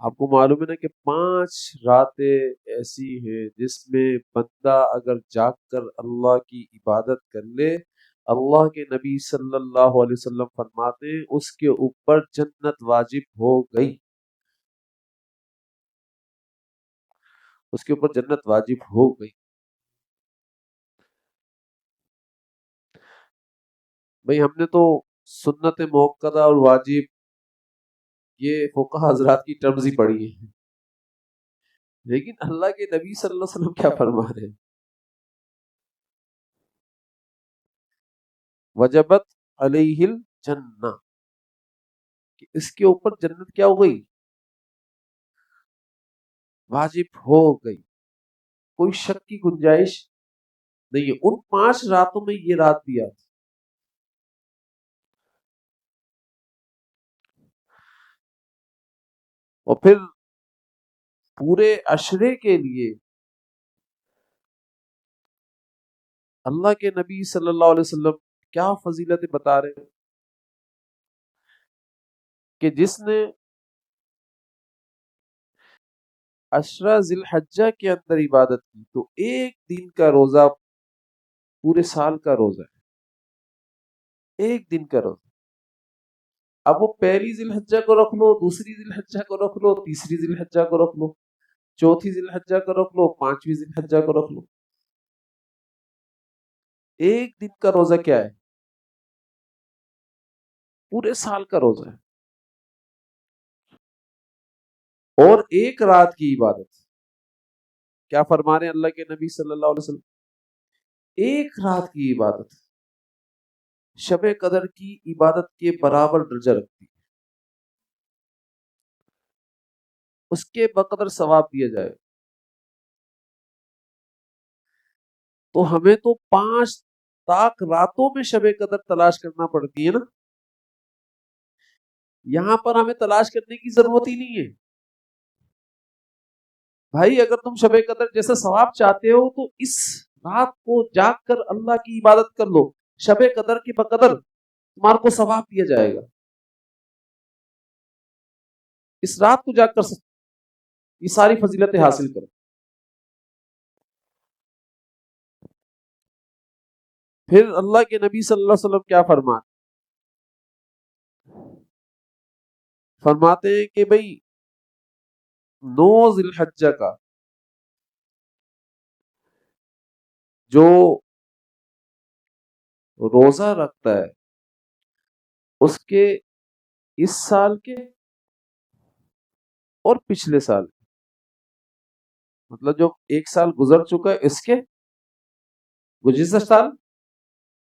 آپ کو معلوم ہے نا کہ 5 راتیں ایسی ہیں جس میں بندہ اگر جاگ کر اللہ کی عبادت کر لے، اللہ کے نبی صلی اللہ علیہ وسلم فرماتے ہیں اس کے اوپر جنت واجب ہو گئی، اس کے اوپر جنت واجب ہو گئی۔ بھئی ہم نے تو سنت موقدہ اور واجب یہ فقہا حضرات کی ٹرمز ہی پڑھی ہیں، لیکن اللہ کے نبی صلی اللہ علیہ وسلم کیا فرما رہے ہیں؟ وجبت علیہ الجنہ، کہ اس کے اوپر جنت کیا ہو گئی؟ واجب ہو گئی، کوئی شک کی گنجائش نہیں ہے۔ ان 5 راتوں میں یہ رات بھی آتی، اور پھر پورے عشرے کے لیے اللہ کے نبی صلی اللہ علیہ وسلم کیا فضیلتیں بتا رہے ہیں کہ جس نے عشرہ ذی الحجہ کے اندر عبادت کی تو ایک دن کا روزہ پورے سال کا روزہ ہے، ایک دن کا روزہ۔ اب وہ پہلی ذی الحجہ کو رکھ لو، دوسری ذی الحجہ کو رکھ لو، تیسری ذی الحجہ کو رکھ لو، چوتھی ذی الحجہ کو رکھ لو، پانچویں ذی الحجہ کو رکھ لو، ایک دن کا روزہ کیا ہے؟ پورے سال کا روزہ ہے، اور ایک رات کی عبادت۔ کیا فرما رہے ہیں اللہ کے نبی صلی اللہ علیہ وسلم؟ ایک رات کی عبادت شب قدر کی عبادت کے برابر درجہ رکھتی ہے، اس کے بقدر ثواب دیا جائے۔ تو ہمیں تو 5 راتوں میں شب قدر تلاش کرنا پڑتی ہے نا، یہاں پر ہمیں تلاش کرنے کی ضرورت ہی نہیں ہے۔ بھائی اگر تم شب قدر جیسا ثواب چاہتے ہو تو اس رات کو جاگ کر اللہ کی عبادت کر لو، شب قدر کے بقدر تمہارے کو ثواب دیا جائے گا۔ اس رات کو جاگ کر یہ ساری فضیلتیں حاصل کرو۔ پھر اللہ کے نبی صلی اللہ علیہ وسلم کیا فرماتے ہیں کہ بھئی 9 ذی الحجہ کا جو روزہ رکھتا ہے اس کے اس سال کے اور پچھلے سال، مطلب جو ایک سال گزر چکا ہے اس کے، گزشتہ سال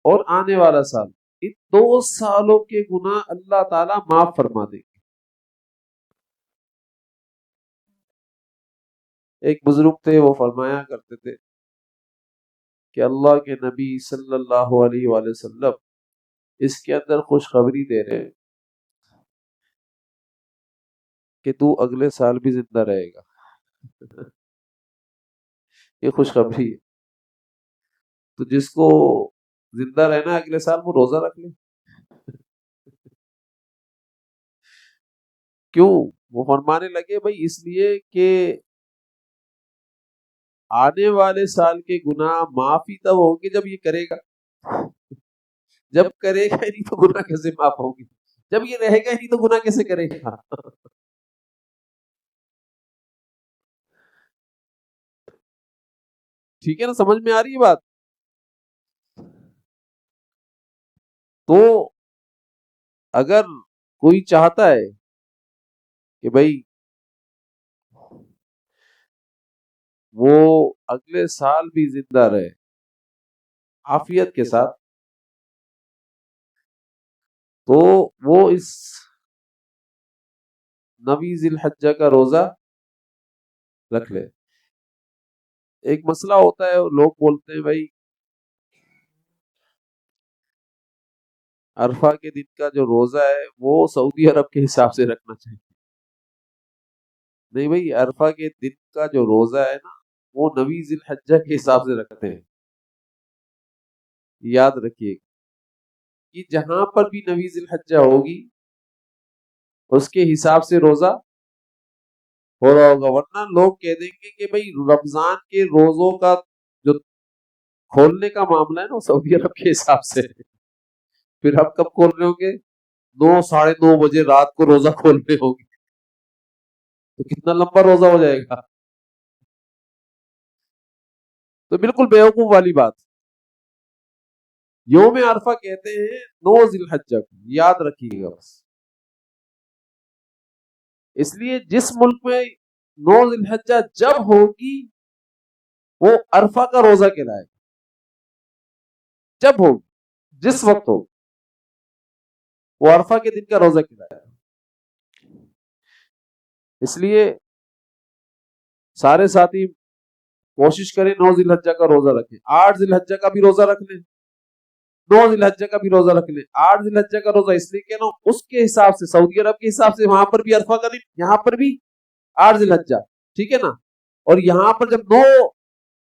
اور آنے والا سال، ان 2 سالوں کے گناہ اللہ تعالیٰ معاف فرما دے گے۔ ایک بزرگ تھے وہ فرمایا کرتے تھے کہ اللہ کے نبی صلی اللہ علیہ وآلہ وسلم اس کے اندر خوشخبری دے رہے ہیں کہ تو اگلے سال بھی زندہ رہے گا۔ یہ خوشخبری ہے، تو جس کو زندہ رہنا اگلے سال وہ روزہ رکھ لے۔ کیوں؟ وہ فرمانے لگے بھائی اس لیے کہ آنے والے سال کے گناہ معاف ہی تب ہوں گے جب یہ کرے گا، جب کرے گا نہیں تو گناہ کیسے معاف ہوں گے، جب یہ رہے گا نہیں تو گناہ کیسے کرے گا۔ ٹھیک ہے نا، سمجھ میں آ رہی ہے بات؟ تو اگر کوئی چاہتا ہے کہ بھائی وہ اگلے سال بھی زندہ رہے عافیت کے ساتھ، تو وہ اس 9 ذی الحجہ کا روزہ رکھ لے۔ ایک مسئلہ ہوتا ہے، لوگ بولتے ہیں بھائی عرفہ کے دن کا جو روزہ ہے وہ سعودی عرب کے حساب سے رکھنا چاہیے۔ نہیں بھائی، عرفہ کے دن کا جو روزہ ہے نا وہ 9 ذی الحجہ کے حساب سے رکھتے ہیں۔ یاد رکھیے کہ جہاں پر بھی 9 ذی الحجہ ہوگی اس کے حساب سے روزہ ہو رہا ہوگا، ورنہ لوگ کہہ دیں گے کہ بھائی رمضان کے روزوں کا جو کھولنے کا معاملہ ہے نا سعودی عرب کے حساب سے، پھر ہم کب کھول رہے ہوں گے؟ 9 ساڑھے 9 بجے رات کو روزہ کھولنے ہوں گے، تو کتنا لمبا روزہ ہو جائے گا. تو بالکل بیوقوف والی بات. یوم عرفہ کہتے ہیں 9 ذی الحجہ کو، یاد رکھیے گا بس. اس لیے جس ملک میں 9 ذی الحجہ جب ہوگی وہ عرفہ کا روزہ کہلائے گا. جب ہو، جس وقت ہو، وہ عرفہ کے دن کا روزہ کہلائے گا. اس لیے سارے ساتھی کوشش کریں 9 ذی الحجہ کا روزہ رکھیں. 8 ذی الحجہ کا بھی روزہ رکھ لیں، 9 ذی الحجہ کا بھی روزہ رکھ لیں. 8 ذی الحجہ کا روزہ اس لیے کہ نا اس کے حساب سے، سعودی عرب کے حساب سے وہاں پر بھی عرفہ کا دن، یہاں پر بھی 8 ذی الحجہ، ٹھیک ہے نا. اور یہاں پر جب 9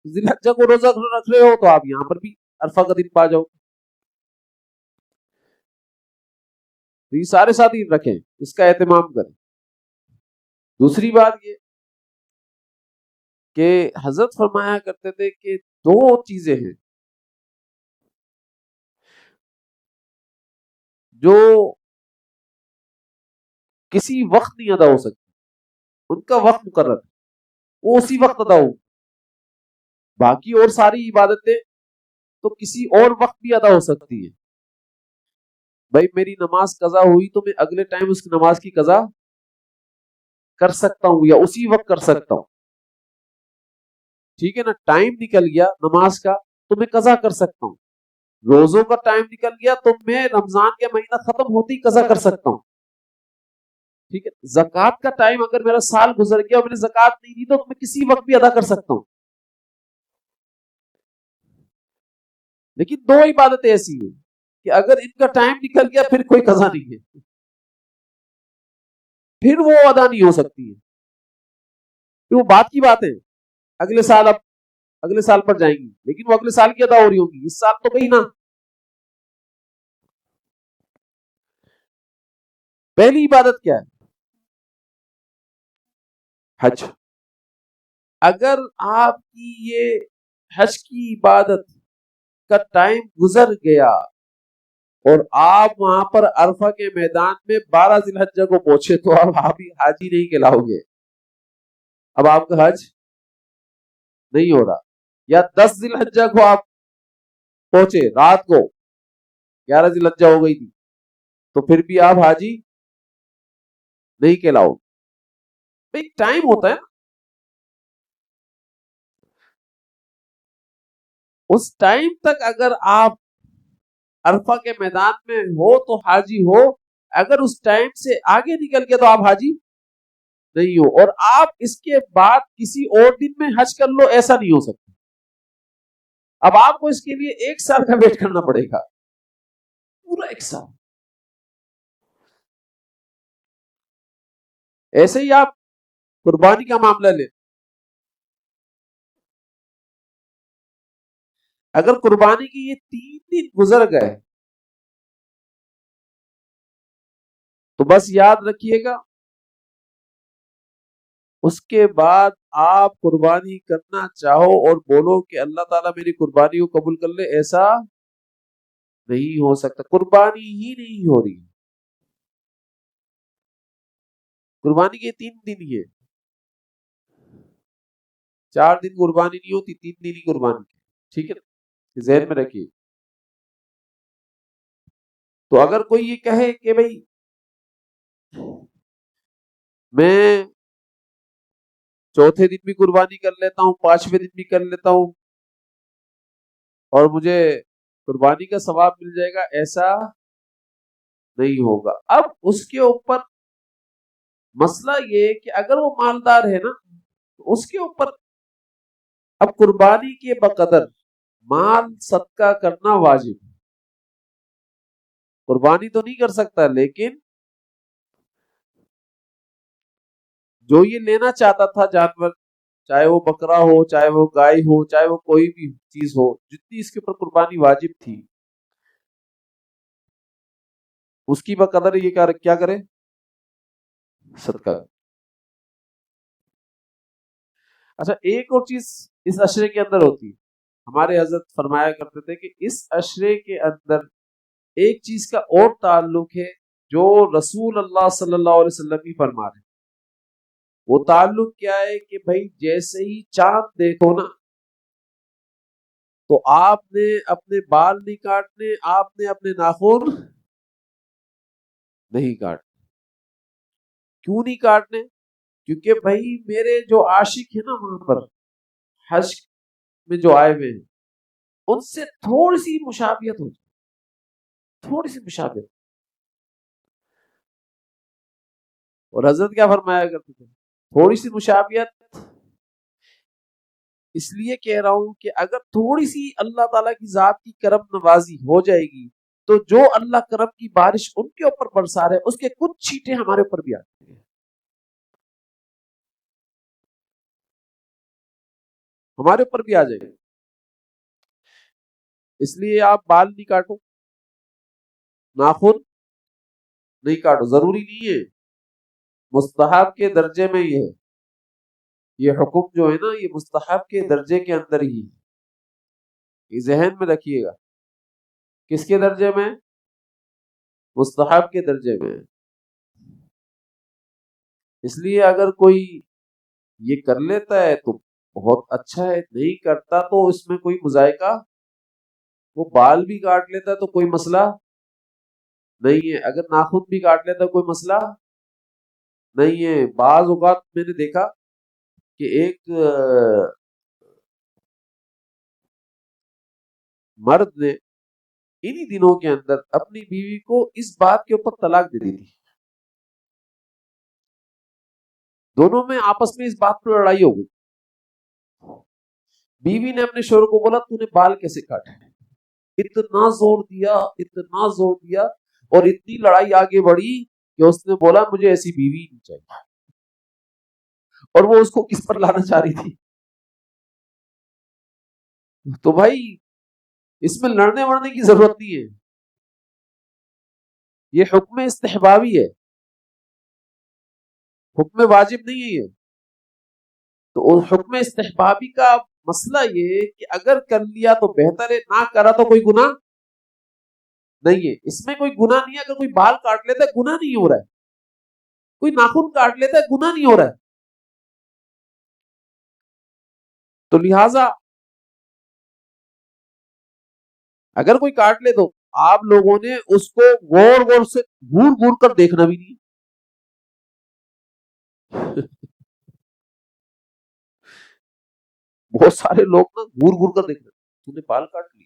ذی الحجہ کو روزہ رکھ رہے ہو تو آپ یہاں پر بھی عرفہ کا دن پا جاؤ. تو یہ سارے ساتھی رکھیں، اس کا اہتمام کریں. دوسری بات یہ کہ حضرت فرمایا کرتے تھے کہ 2 چیزیں ہیں جو کسی وقت نہیں ادا ہو سکتی، ان کا وقت مقرر ہے، وہ اسی وقت ادا ہو. باقی اور ساری عبادتیں تو کسی اور وقت بھی ادا ہو سکتی ہیں. بھائی میری نماز قضا ہوئی تو میں اگلے ٹائم اس نماز کی قضا کر سکتا ہوں یا اسی وقت کر سکتا ہوں، ٹھیک ہے نا. ٹائم نکل گیا نماز کا تو میں قضا کر سکتا ہوں. روزوں کا ٹائم نکل گیا تو میں رمضان کے مہینہ ختم ہوتے ہی قضا کر سکتا ہوں، ٹھیک ہے. زکوٰۃ کا ٹائم اگر میرا سال گزر گیا اور میں نے زکوٰۃ نہیں دی تو میں کسی وقت بھی ادا کر سکتا ہوں. لیکن 2 عبادتیں ایسی ہیں کہ اگر ان کا ٹائم نکل گیا پھر کوئی قضا نہیں ہے، پھر وہ ادا نہیں ہو سکتی ہے. پھر وہ بات کی بات ہے، اگلے سال اب اگلے سال پر جائیں گی، لیکن وہ اگلے سال کی ادا ہو رہی ہوگی، اس سال تو گئی نا. پہلی عبادت کیا ہے؟ حج. اگر آپ کی یہ حج کی عبادت کا ٹائم گزر گیا اور آپ وہاں پر عرفہ کے میدان میں 12 ذی الحجہ کو پہنچے تو اب آپ حاجی نہیں کہلاؤ گے، اب آپ کا حج نہیں ہو رہا. یا 10 ذی الحجہ کو آپ پہنچے رات کو، 11 ذی الحجہ ہو گئی تھی، تو پھر بھی آپ حاجی نہیں کہلاؤ. بھائی ٹائم ہوتا ہے، اس ٹائم تک اگر آپ عرفہ کے میدان میں ہو تو حاجی ہو، اگر اس ٹائم سے آگے نکل کے تو آپ حاجی نہیں ہو. اور آپ اس کے بعد کسی اور دن میں حج کر لو، ایسا نہیں ہو سکتا. اب آپ کو اس کے لیے 1 سال کا ویٹ کرنا پڑے گا، پورا 1 سال. ایسے ہی آپ قربانی کا معاملہ لیں، اگر قربانی کی یہ 3 دن گزر گئے تو بس یاد رکھیے گا اس کے بعد آپ قربانی کرنا چاہو اور بولو کہ اللہ تعالیٰ میری قربانی کو قبول کر لے، ایسا نہیں ہو سکتا. قربانی ہی نہیں ہو رہی. قربانی کے 3 دن ہی ہے، 4 دن قربانی نہیں ہوتی، 3 دن ہی قربانی، ٹھیک ہے نا، ذہن میں رکھیے. تو اگر کوئی یہ کہے کہ بھائی میں چوتھے دن بھی قربانی کر لیتا ہوں، 5ویں دن بھی کر لیتا ہوں اور مجھے قربانی کا ثواب مل جائے گا، ایسا نہیں ہوگا. اب اس کے اوپر مسئلہ یہ ہے کہ اگر وہ مالدار ہے نا تو اس کے اوپر اب قربانی کے بقدر مال صدقہ کرنا واجب. قربانی تو نہیں کر سکتا، لیکن جو یہ لینا چاہتا تھا جانور، چاہے وہ بکرا ہو، چاہے وہ گائے ہو، چاہے وہ کوئی بھی چیز ہو، جتنی اس کے اوپر قربانی واجب تھی اس کی بقدر یہ کیا کرے؟ صدقہ. اچھا ایک اور چیز اس عشرے کے اندر ہوتی ہے، ہمارے حضرت فرمایا کرتے تھے کہ اس عشرے کے اندر ایک چیز کا اور تعلق ہے جو رسول اللہ صلی اللہ علیہ وسلم ہی فرما رہے ہیں۔ وہ تعلق کیا ہے کہ بھائی جیسے ہی چاند دیکھو نا تو آپ نے اپنے بال نہیں کاٹنے، آپ نے اپنے ناخن نہیں کاٹنے۔ کیوں نہیں کاٹنے؟ کیونکہ بھائی میرے جو عاشق ہیں نا وہاں پر حج میں جو آئے ہوئے ہیں ان سے تھوڑی سی مشابہت ہوتی، تھوڑی سی مشابہت۔ اور حضرت کیا فرمایا کرتے تھے؟ تھوڑی سی مشابہت اس لیے کہہ رہا ہوں کہ اگر تھوڑی سی اللہ تعالیٰ کی ذات کی کرم نوازی ہو جائے گی تو جو اللہ کرم کی بارش ان کے اوپر برسا رہے اس کے کچھ چھینٹے ہمارے اوپر بھی آتے ہیں، ہمارے اوپر بھی آ جائے گی۔ اس لیے آپ بال نہیں کاٹو، ناخن نہیں کاٹو، ضروری نہیں ہے، مستحب کے درجے میں یہ ہے، یہ حکم جو ہے نا یہ مستحب کے درجے کے اندر ہی ہے، یہ ذہن میں رکھیے گا۔ کس کے درجے میں؟ مستحب کے درجے میں۔ اس لیے اگر کوئی یہ کر لیتا ہے تو بہت اچھا ہے، نہیں کرتا تو اس میں کوئی مذائقہ، وہ بال بھی کاٹ لیتا ہے تو کوئی مسئلہ نہیں ہے، اگر ناخن بھی کاٹ لیتا ہے کوئی مسئلہ نہیں ہے۔ بعض اوقات میں نے دیکھا کہ ایک مرد نے انہی دنوں کے اندر اپنی بیوی کو اس بات کے اوپر طلاق دے دی تھی، دونوں میں آپس میں اس بات پر لڑائی ہو گئی۔ بیوی نے اپنے شوہر کو بولا تو نے بال کیسے کاٹے، اتنا زور دیا، اتنا زور دیا، اور اتنی لڑائی آگے بڑھی کہ اس نے بولا مجھے ایسی بیوی نہیں چاہیے، اور وہ اس کو کس پر لانا چاہ رہی تھی؟ تو بھائی اس میں لڑنے وڑنے کی ضرورت نہیں ہے، یہ حکم استحبابی ہے، حکم واجب نہیں ہے یہ۔ تو حکم استحبابی کا مسئلہ یہ ہے کہ اگر کر لیا تو بہتر ہے، نہ کرا تو کوئی گناہ نہیں ہے، اس میں کوئی گناہ نہیں ہے۔ اگر کوئی بال کاٹ لیتا ہے گناہ نہیں ہو رہا ہے، کوئی ناخن کاٹ لیتا ہے گناہ نہیں ہو رہا ہے۔ تو لہٰذا اگر کوئی کاٹ لے تو آپ لوگوں نے اس کو غور غور سے گور گور کر دیکھنا بھی نہیں۔ بہت سارے لوگ نا گور گور کر دیکھنا، تو نے بال کاٹ لی،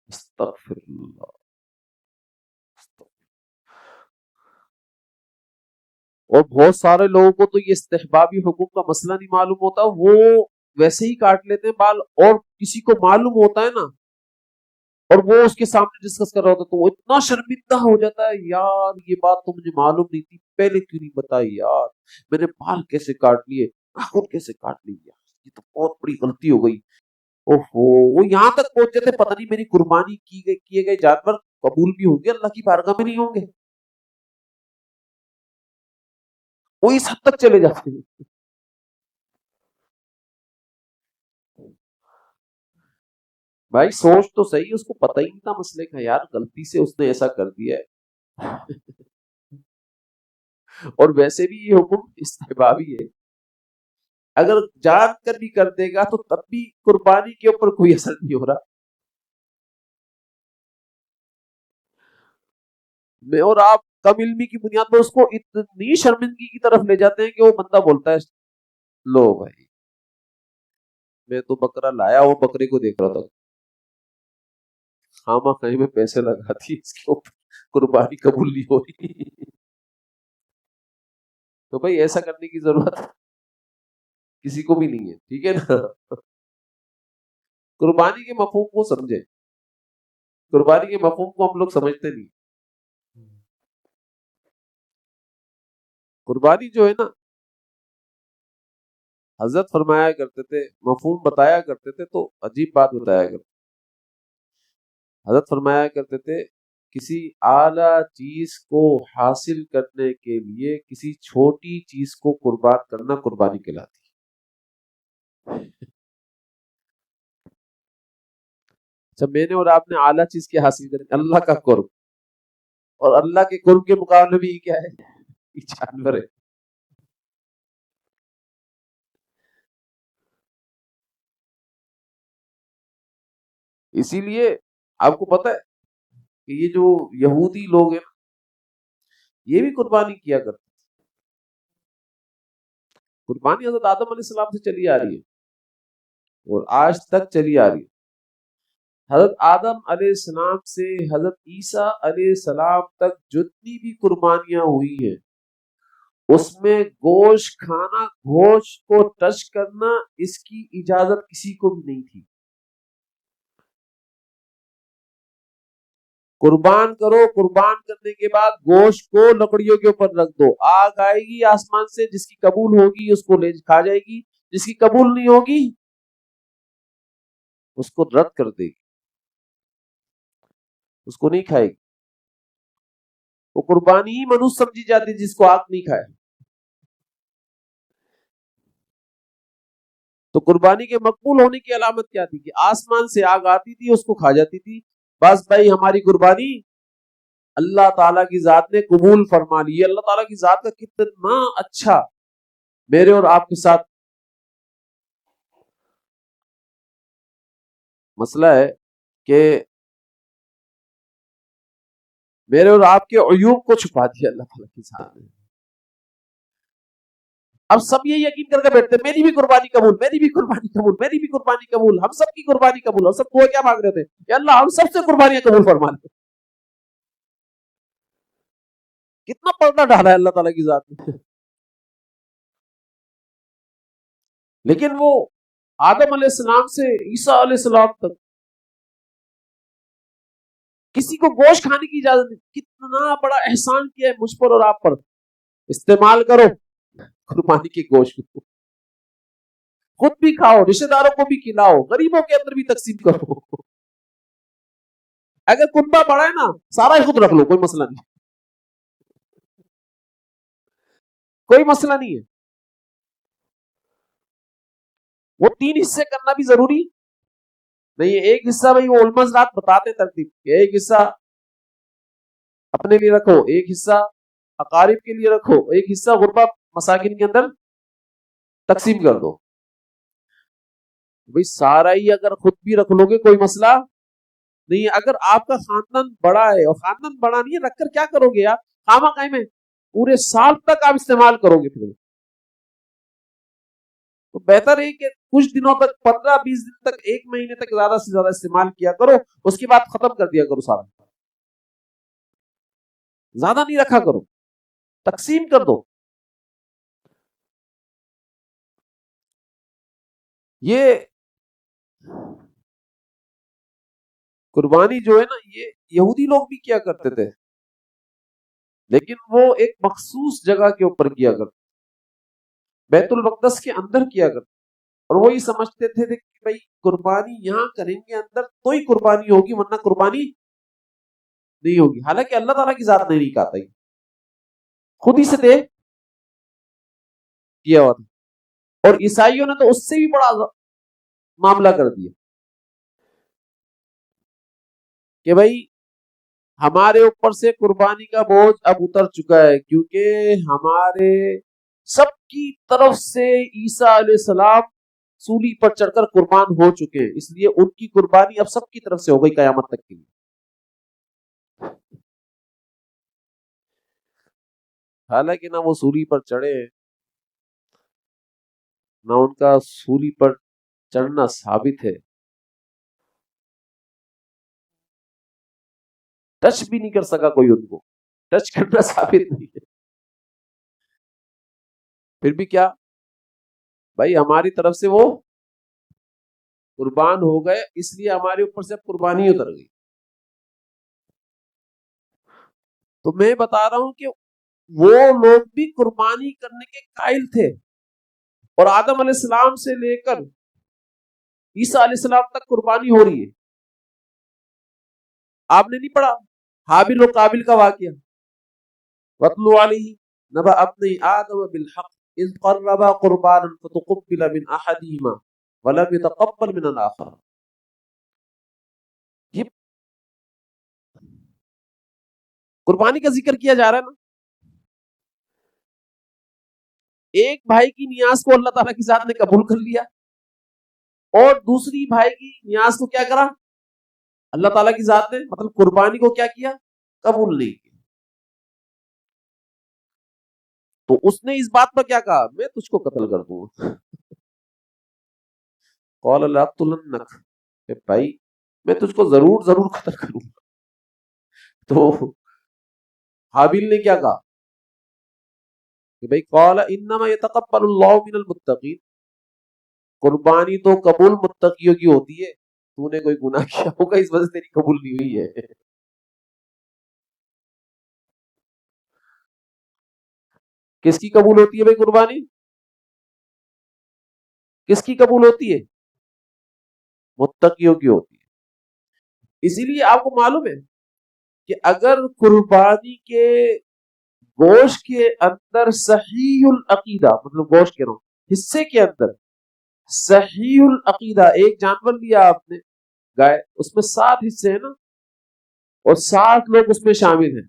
استغفر اللہ۔ اور بہت سارے لوگوں کو تو یہ استحبابی حکم کا مسئلہ نہیں معلوم ہوتا، وہ ویسے ہی کاٹ لیتے ہیں بال، اور کسی کو معلوم ہوتا ہے نا اور وہ اس کے سامنے ڈسکس کر رہا ہوتا تو وہ اتنا شرمندہ ہو جاتا ہے، یار یہ بات تو مجھے معلوم نہیں تھی، پہلے کیوں نہیں بتائی یار، میں نے بال کیسے کاٹ لیے، ناخن کیسے کاٹ لی، یار یہ تو بہت بڑی غلطی ہو گئی۔ اوہو، وہ یہاں تک پہنچ جاتے پتہ نہیں میری قربانی کیے گئے جانور قبول بھی ہوں گے، اللہ کی بارگاہ میں نہیں ہوں گے، وہ اس حد تک چلے جاتے ہیں۔ بھائی سوچ تو صحیح، اس کو پتہ ہی نہیں تھا مسئلے کا، یار غلطی سے اس نے ایسا کر دیا ہے۔ اور ویسے بھی یہ حکم استحبابی ہے، اگر جان کر بھی کر دے گا تو تب بھی قربانی کے اوپر کوئی اثر نہیں ہو رہا۔ میں اور آپ کم علمی کی بنیاد پر اس کو اتنی شرمندگی کی طرف لے جاتے ہیں کہ وہ بندہ بولتا ہے لو بھائی میں تو بکرا لایا وہ بکرے کو دیکھ رہا تھا، خامہ کہیں میں پیسے لگاتی اس کے اوپر قربانی قبول نہیں ہو رہی۔ تو بھائی ایسا کرنے کی ضرورت کسی کو بھی نہیں ہے، ٹھیک ہے نا۔ قربانی کے مفہوم کو سمجھے، قربانی کے مفہوم کو ہم لوگ سمجھتے نہیں۔ قربانی جو ہے نا، حضرت فرمایا کرتے تھے، مفہوم بتایا کرتے تھے تو عجیب بات بتایا کرتے، حضرت فرمایا کرتے تھے کسی اعلیٰ چیز کو حاصل کرنے کے لیے کسی چھوٹی چیز کو قربان کرنا قربانی کہلاتی ہے۔ اچھا میں نے اور آپ نے اعلیٰ چیز کیا حاصل کریں؟ اللہ کا قرب، اور اللہ کے قرب کے مقابلے بھی کیا ہے؟ یہ جانور ہے۔ اسی لیے آپ کو پتہ ہے کہ یہ جو یہودی لوگ ہیں یہ بھی قربانی کیا کرتے، قربانی حضرت آدم علیہ السلام سے چلی آ رہی ہے اور آج تک چلی آ رہی ہے۔ حضرت آدم علیہ السلام سے حضرت عیسیٰ علیہ السلام تک جتنی بھی قربانیاں ہوئی ہیں اس میں گوشت کھانا، گوشت کو ٹچ کرنا، اس کی اجازت کسی کو بھی نہیں تھی۔ قربان کرو، قربان کرنے کے بعد گوشت کو لکڑیوں کے اوپر رکھ دو، آگ آئے گی آسمان سے، جس کی قبول ہوگی اس کو لے کھا جائے گی، جس کی قبول نہیں ہوگی اس کو رد کر دے گی، اس کو نہیں کھائے گی۔ وہ قربانی ہی منوس سمجھی جاتی جس کو آگ نہیں کھائے۔ تو قربانی کے مقبول ہونے کی علامت کیا تھی کہ آسمان سے آگ آتی تھی، اس کو کھا جاتی تھی، بس بھائی ہماری قربانی اللہ تعالیٰ کی ذات نے قبول فرما لی ہے۔ اللہ تعالیٰ کی ذات کا کتنا اچھا میرے اور آپ کے ساتھ مسئلہ ہے کہ میرے اور آپ کے عیوب کو چھپا دیا اللہ تعالیٰ کی ذات نے۔ اب سب یہ یقین کر کے بیٹھتے میری بھی قربانی قبول، میری بھی قربانی قبول، میری بھی قربانی قبول، ہم سب کی قربانی قبول، اور سب کو کیا مانگ رہے تھے کہ اللہ ہم سب سے قربانیاں قبول فرما لے۔ کتنا پردہ ڈالا ہے اللہ تعالیٰ کی ذات نے۔ لیکن وہ آدم علیہ السلام سے عیسیٰ علیہ السلام تک کسی کو گوشت کھانے کی اجازت نہیں۔ کتنا بڑا احسان کیا ہے مجھ پر اور آپ پر۔ استعمال کرو قربانی کے گوشت کو، خود بھی کھاؤ، رشتہ داروں کو بھی کھلاؤ، غریبوں کے اندر بھی تقسیم کرو۔ اگر کنبا بڑا ہے نا سارا ہی خود رکھ لو، کوئی مسئلہ نہیں، کوئی مسئلہ نہیں ہے۔ وہ 3 حصے کرنا بھی ضروری نہیں ہے۔ ایک حصہ بھائی وہ علماء حضرات بتاتے ترتیب کہ ایک حصہ اپنے لیے رکھو، ایک حصہ اقارب کے لیے رکھو، ایک حصہ غربا مساکین کے اندر تقسیم کر دو۔ بھائی سارا ہی اگر خود بھی رکھ لو گے کوئی مسئلہ نہیں ہے۔ اگر آپ کا خاندان بڑا ہے، اور خاندان بڑا نہیں ہے رکھ کر کیا کرو گے آپ، خامہ قائم ہے، پورے سال تک آپ استعمال کرو گے، پھر تو بہتر ہے کہ کچھ دنوں تک، 15-20 دن تک، 1 مہینے تک زیادہ سے زیادہ استعمال کیا کرو، اس کے بعد ختم کر دیا کرو سارا، زیادہ نہیں رکھا کرو، تقسیم کر دو۔ یہ قربانی جو ہے نا یہ یہودی لوگ بھی کیا کرتے تھے، لیکن وہ ایک مخصوص جگہ کے اوپر کیا کرتے، بیت المقدس کے اندر کیا کرتے، اور وہی سمجھتے تھے کہ بھائی قربانی یہاں کریں گے اندر تو ہی قربانی ہوگی، ورنہ قربانی نہیں ہوگی۔ حالانکہ اللہ تعالیٰ کی ذات نہیں کہتا، ہی خود ہی سے دے کیا ہوا تھا، اور عیسائیوں نے تو اس سے بھی بڑا معاملہ کر دیا کہ بھائی ہمارے اوپر سے قربانی کا بوجھ اب اتر چکا ہے، کیونکہ ہمارے سب کی طرف سے عیسیٰ علیہ السلام سولی پر چڑھ کر قربان ہو چکے ہیں، اس لیے ان کی قربانی اب سب کی طرف سے ہو گئی قیامت تک کے لیے۔ حالانکہ نہ وہ سولی پر چڑھے، نہ ان کا سولی پر چڑھنا ثابت ہے، ٹچ بھی نہیں کر سکا کوئی ان کو، ٹچ کرنا ثابت نہیں ہے۔ پھر بھی کیا بھائی ہماری طرف سے وہ قربان ہو گئے، اس لیے ہمارے اوپر سے قربانی اتر گئی۔ تو میں بتا رہا ہوں کہ وہ لوگ بھی قربانی کرنے کے قائل تھے، اور آدم علیہ السلام سے لے کر عیسیٰ علیہ السلام تک قربانی ہو رہی ہے۔ آپ نے نہیں پڑھا حابیل و قابل کا واقعہ؟ وَاتْلُ عَلَيْهِ نَبَأَ ابْنَيْ آدَمَ بِالْحَقِّ إِذْ قَرَّبَا قُرْبَانًا فَتُقُبِّلَ مِنْ أَحَدِهِمَا وَلَمْ يُتَقَبَّلْ مِنَ الْآخَرِ. یہ قربانی کا ذکر کیا جا رہا ہے نا. ایک بھائی کی نیاز کو اللہ تعالیٰ کی ذات نے قبول کر لیا اور دوسری بھائی کی نیاز کو کیا کرا اللہ تعالیٰ کی ذات نے مطلب قربانی کو کیا کیا قبول نہیں کیا. تو اس نے اس بات پر کیا کہا میں تجھ کو قتل کر دوں گا. قال لأقتلنك بھائی میں تجھ کو ضرور قتل کروں گا. تو حابیل نے کیا کہا کہ بھائی قال انما يتقبل الله من المتقین، قربانی تو قبول متقیوں کی ہوتی ہے، تو نے کوئی گناہ کیا ہوگا اس وجہ سے تیری قبول نہیں ہوئی ہے. کس کی قبول ہوتی ہے بھائی قربانی؟ کس کی قبول ہوتی ہے؟ متقیوں کی ہوتی ہے. اسی لیے آپ کو معلوم ہے کہ اگر قربانی کے گوشت کے اندر صحیح العقیدہ مطلب گوشت کے حصے کے اندر صحیح العقیدہ، ایک جانور لیا آپ نے گائے، اس میں 7 حصے ہیں نا اور 7 لوگ اس میں شامل ہیں.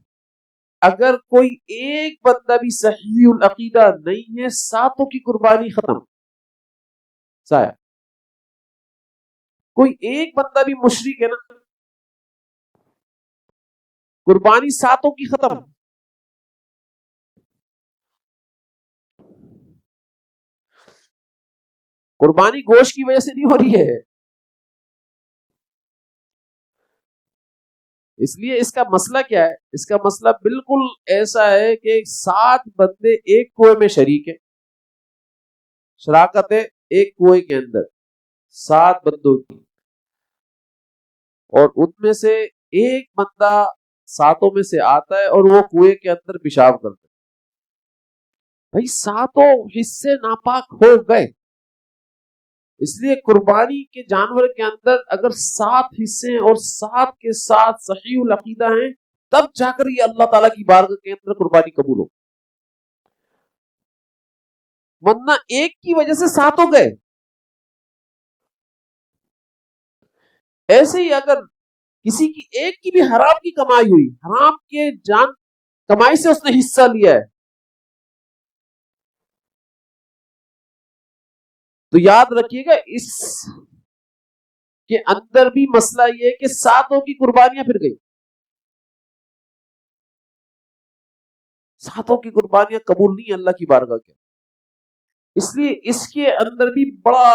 اگر کوئی ایک بندہ بھی صحیح العقیدہ نہیں ہے 7 کی قربانی ختم ضائع. کوئی ایک بندہ بھی مشرک ہے نا قربانی 7 کی ختم. قربانی گوشت کی وجہ سے نہیں ہو رہی ہے. اس لیے اس کا مسئلہ کیا ہے؟ اس کا مسئلہ بالکل ایسا ہے کہ 7 بندے ایک کنویں میں شریک ہیں، شراکت ہے ایک کنویں کے اندر 7 بندوں کی، اور ان میں سے ایک بندہ 7 میں سے آتا ہے اور وہ کنویں کے اندر پیشاب کرتا ہے. بھائی 7 حصے ناپاک ہو گئے. اس لیے قربانی کے جانور کے اندر اگر 7 حصے اور 7 کے 7 صحیح العقیدہ ہیں تب جا کر یہ اللہ تعالیٰ کی بارگاہ کے اندر قربانی قبول ہو، ورنہ ایک کی وجہ سے 7 ہو گئے. ایسے ہی اگر کسی کی ایک کی بھی حرام کی کمائی ہوئی، حرام کے جان کمائی سے اس نے حصہ لیا ہے، تو یاد رکھیے گا اس کے اندر بھی مسئلہ یہ ہے کہ 7 کی قربانیاں پھر گئی، 7 کی قربانیاں قبول نہیں اللہ کی بارگاہ کے. اس لیے اس کے اندر بھی بڑا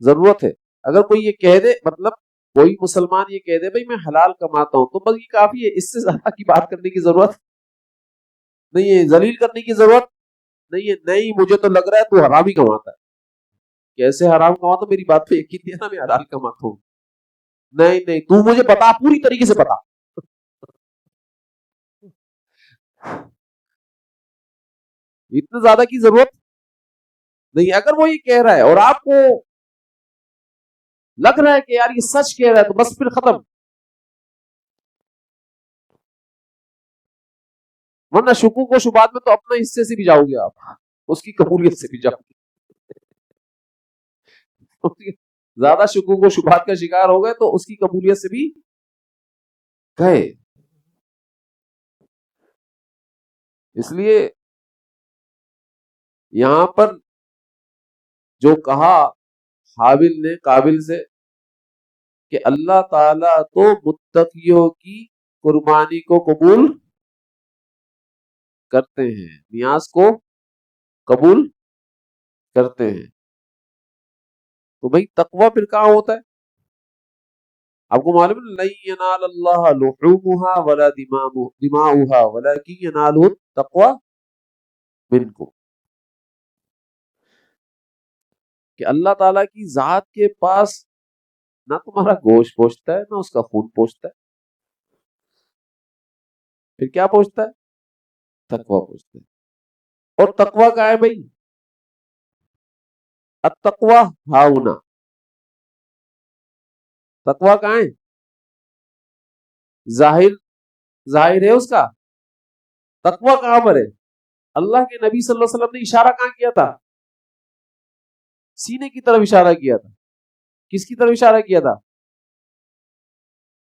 ضرورت ہے. اگر کوئی یہ کہہ دے مطلب کوئی مسلمان یہ کہہ دے بھائی میں حلال کماتا ہوں تو بس یہ کافی ہے، اس سے زیادہ کی بات کرنے کی ضرورت نہیں ہے، ذلیل کرنے کی ضرورت نہیں ہے. نہیں مجھے تو لگ رہا ہے تو حرام ہی کماتا ہے. کیسے حرام کماتا؟ میری بات پہ یقین نہیں ہے نا، میں حلال کماتا ہوں. نہیں تو مجھے بتا، پوری طریقے سے بتا. اتنا زیادہ کی ضرورت نہیں. اگر وہ یہ کہہ رہا ہے اور آپ کو لگ رہا ہے کہ یار یہ سچ کہہ رہا ہے تو بس پھر ختم، ورنہ شکوک و شبہات میں تو اپنا حصے سے بھی جاؤ گے آپ، اس کی قبولیت سے بھی جاؤ گے. زیادہ شکوک و شبہات کا شکار ہو گئے تو اس کی قبولیت سے بھی گئے. اس لیے یہاں پر جو کہا حابیل نے قابل سے کہ اللہ تعالیٰ تو متقیوں کی قربانی کو قبول کرتے ہیں، نیاز کو قبول کرتے ہیں. تو بھائی تقوی پھر کہاں ہوتا ہے؟ آپ کو معلوم ہے لن ینال اللہ لحومها ولا دماؤها ولکن ینالہ التقوی منکم، کہ اللہ تعالیٰ کی ذات کے پاس نہ تمہارا گوشت پہنچتا ہے نہ اس کا خون پہنچتا ہے، پھر کیا پہنچتا ہے؟ تقوی پہنچتا ہے. اور تقوی کا ہے بھائی التقوی ہاؤنا، تقوی کہاں ہے؟ ظاہر ہے اس کا. تقوی کہاں پر ہے؟ اللہ کے نبی صلی اللہ علیہ وسلم نے اشارہ کہاں کیا تھا؟ سینے کی طرف اشارہ کیا تھا. کس کی طرف اشارہ کیا تھا؟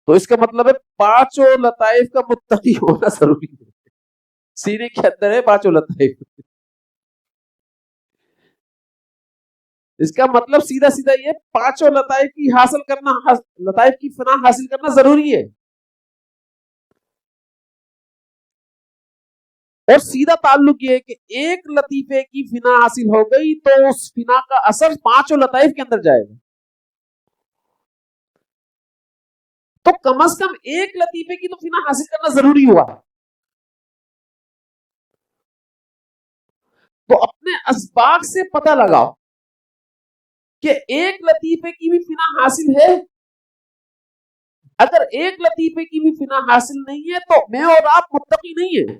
تو اس کا مطلب ہے پانچوں لطائف کا متقی ہونا ضروری ہے. سینے کے اندر ہے پانچوں لطائف. اس کا مطلب سیدھا سیدھا یہ پانچوں لطائف کی حاصل کرنا، لطائف کی فنا حاصل کرنا ضروری ہے. اور سیدھا تعلق یہ ہے کہ ایک لطیفے کی فنا حاصل ہو گئی تو اس فنا کا اثر پانچوں لطائف کے اندر جائے گا. تو کم از کم ایک لطیفے کی تو فنا حاصل کرنا ضروری ہوا. تو اپنے اسباق سے پتہ لگاؤ کہ ایک لطیفے کی بھی فنا حاصل ہے. اگر ایک لطیفے کی بھی فنا حاصل نہیں ہے تو میں اور آپ متقی نہیں ہیں،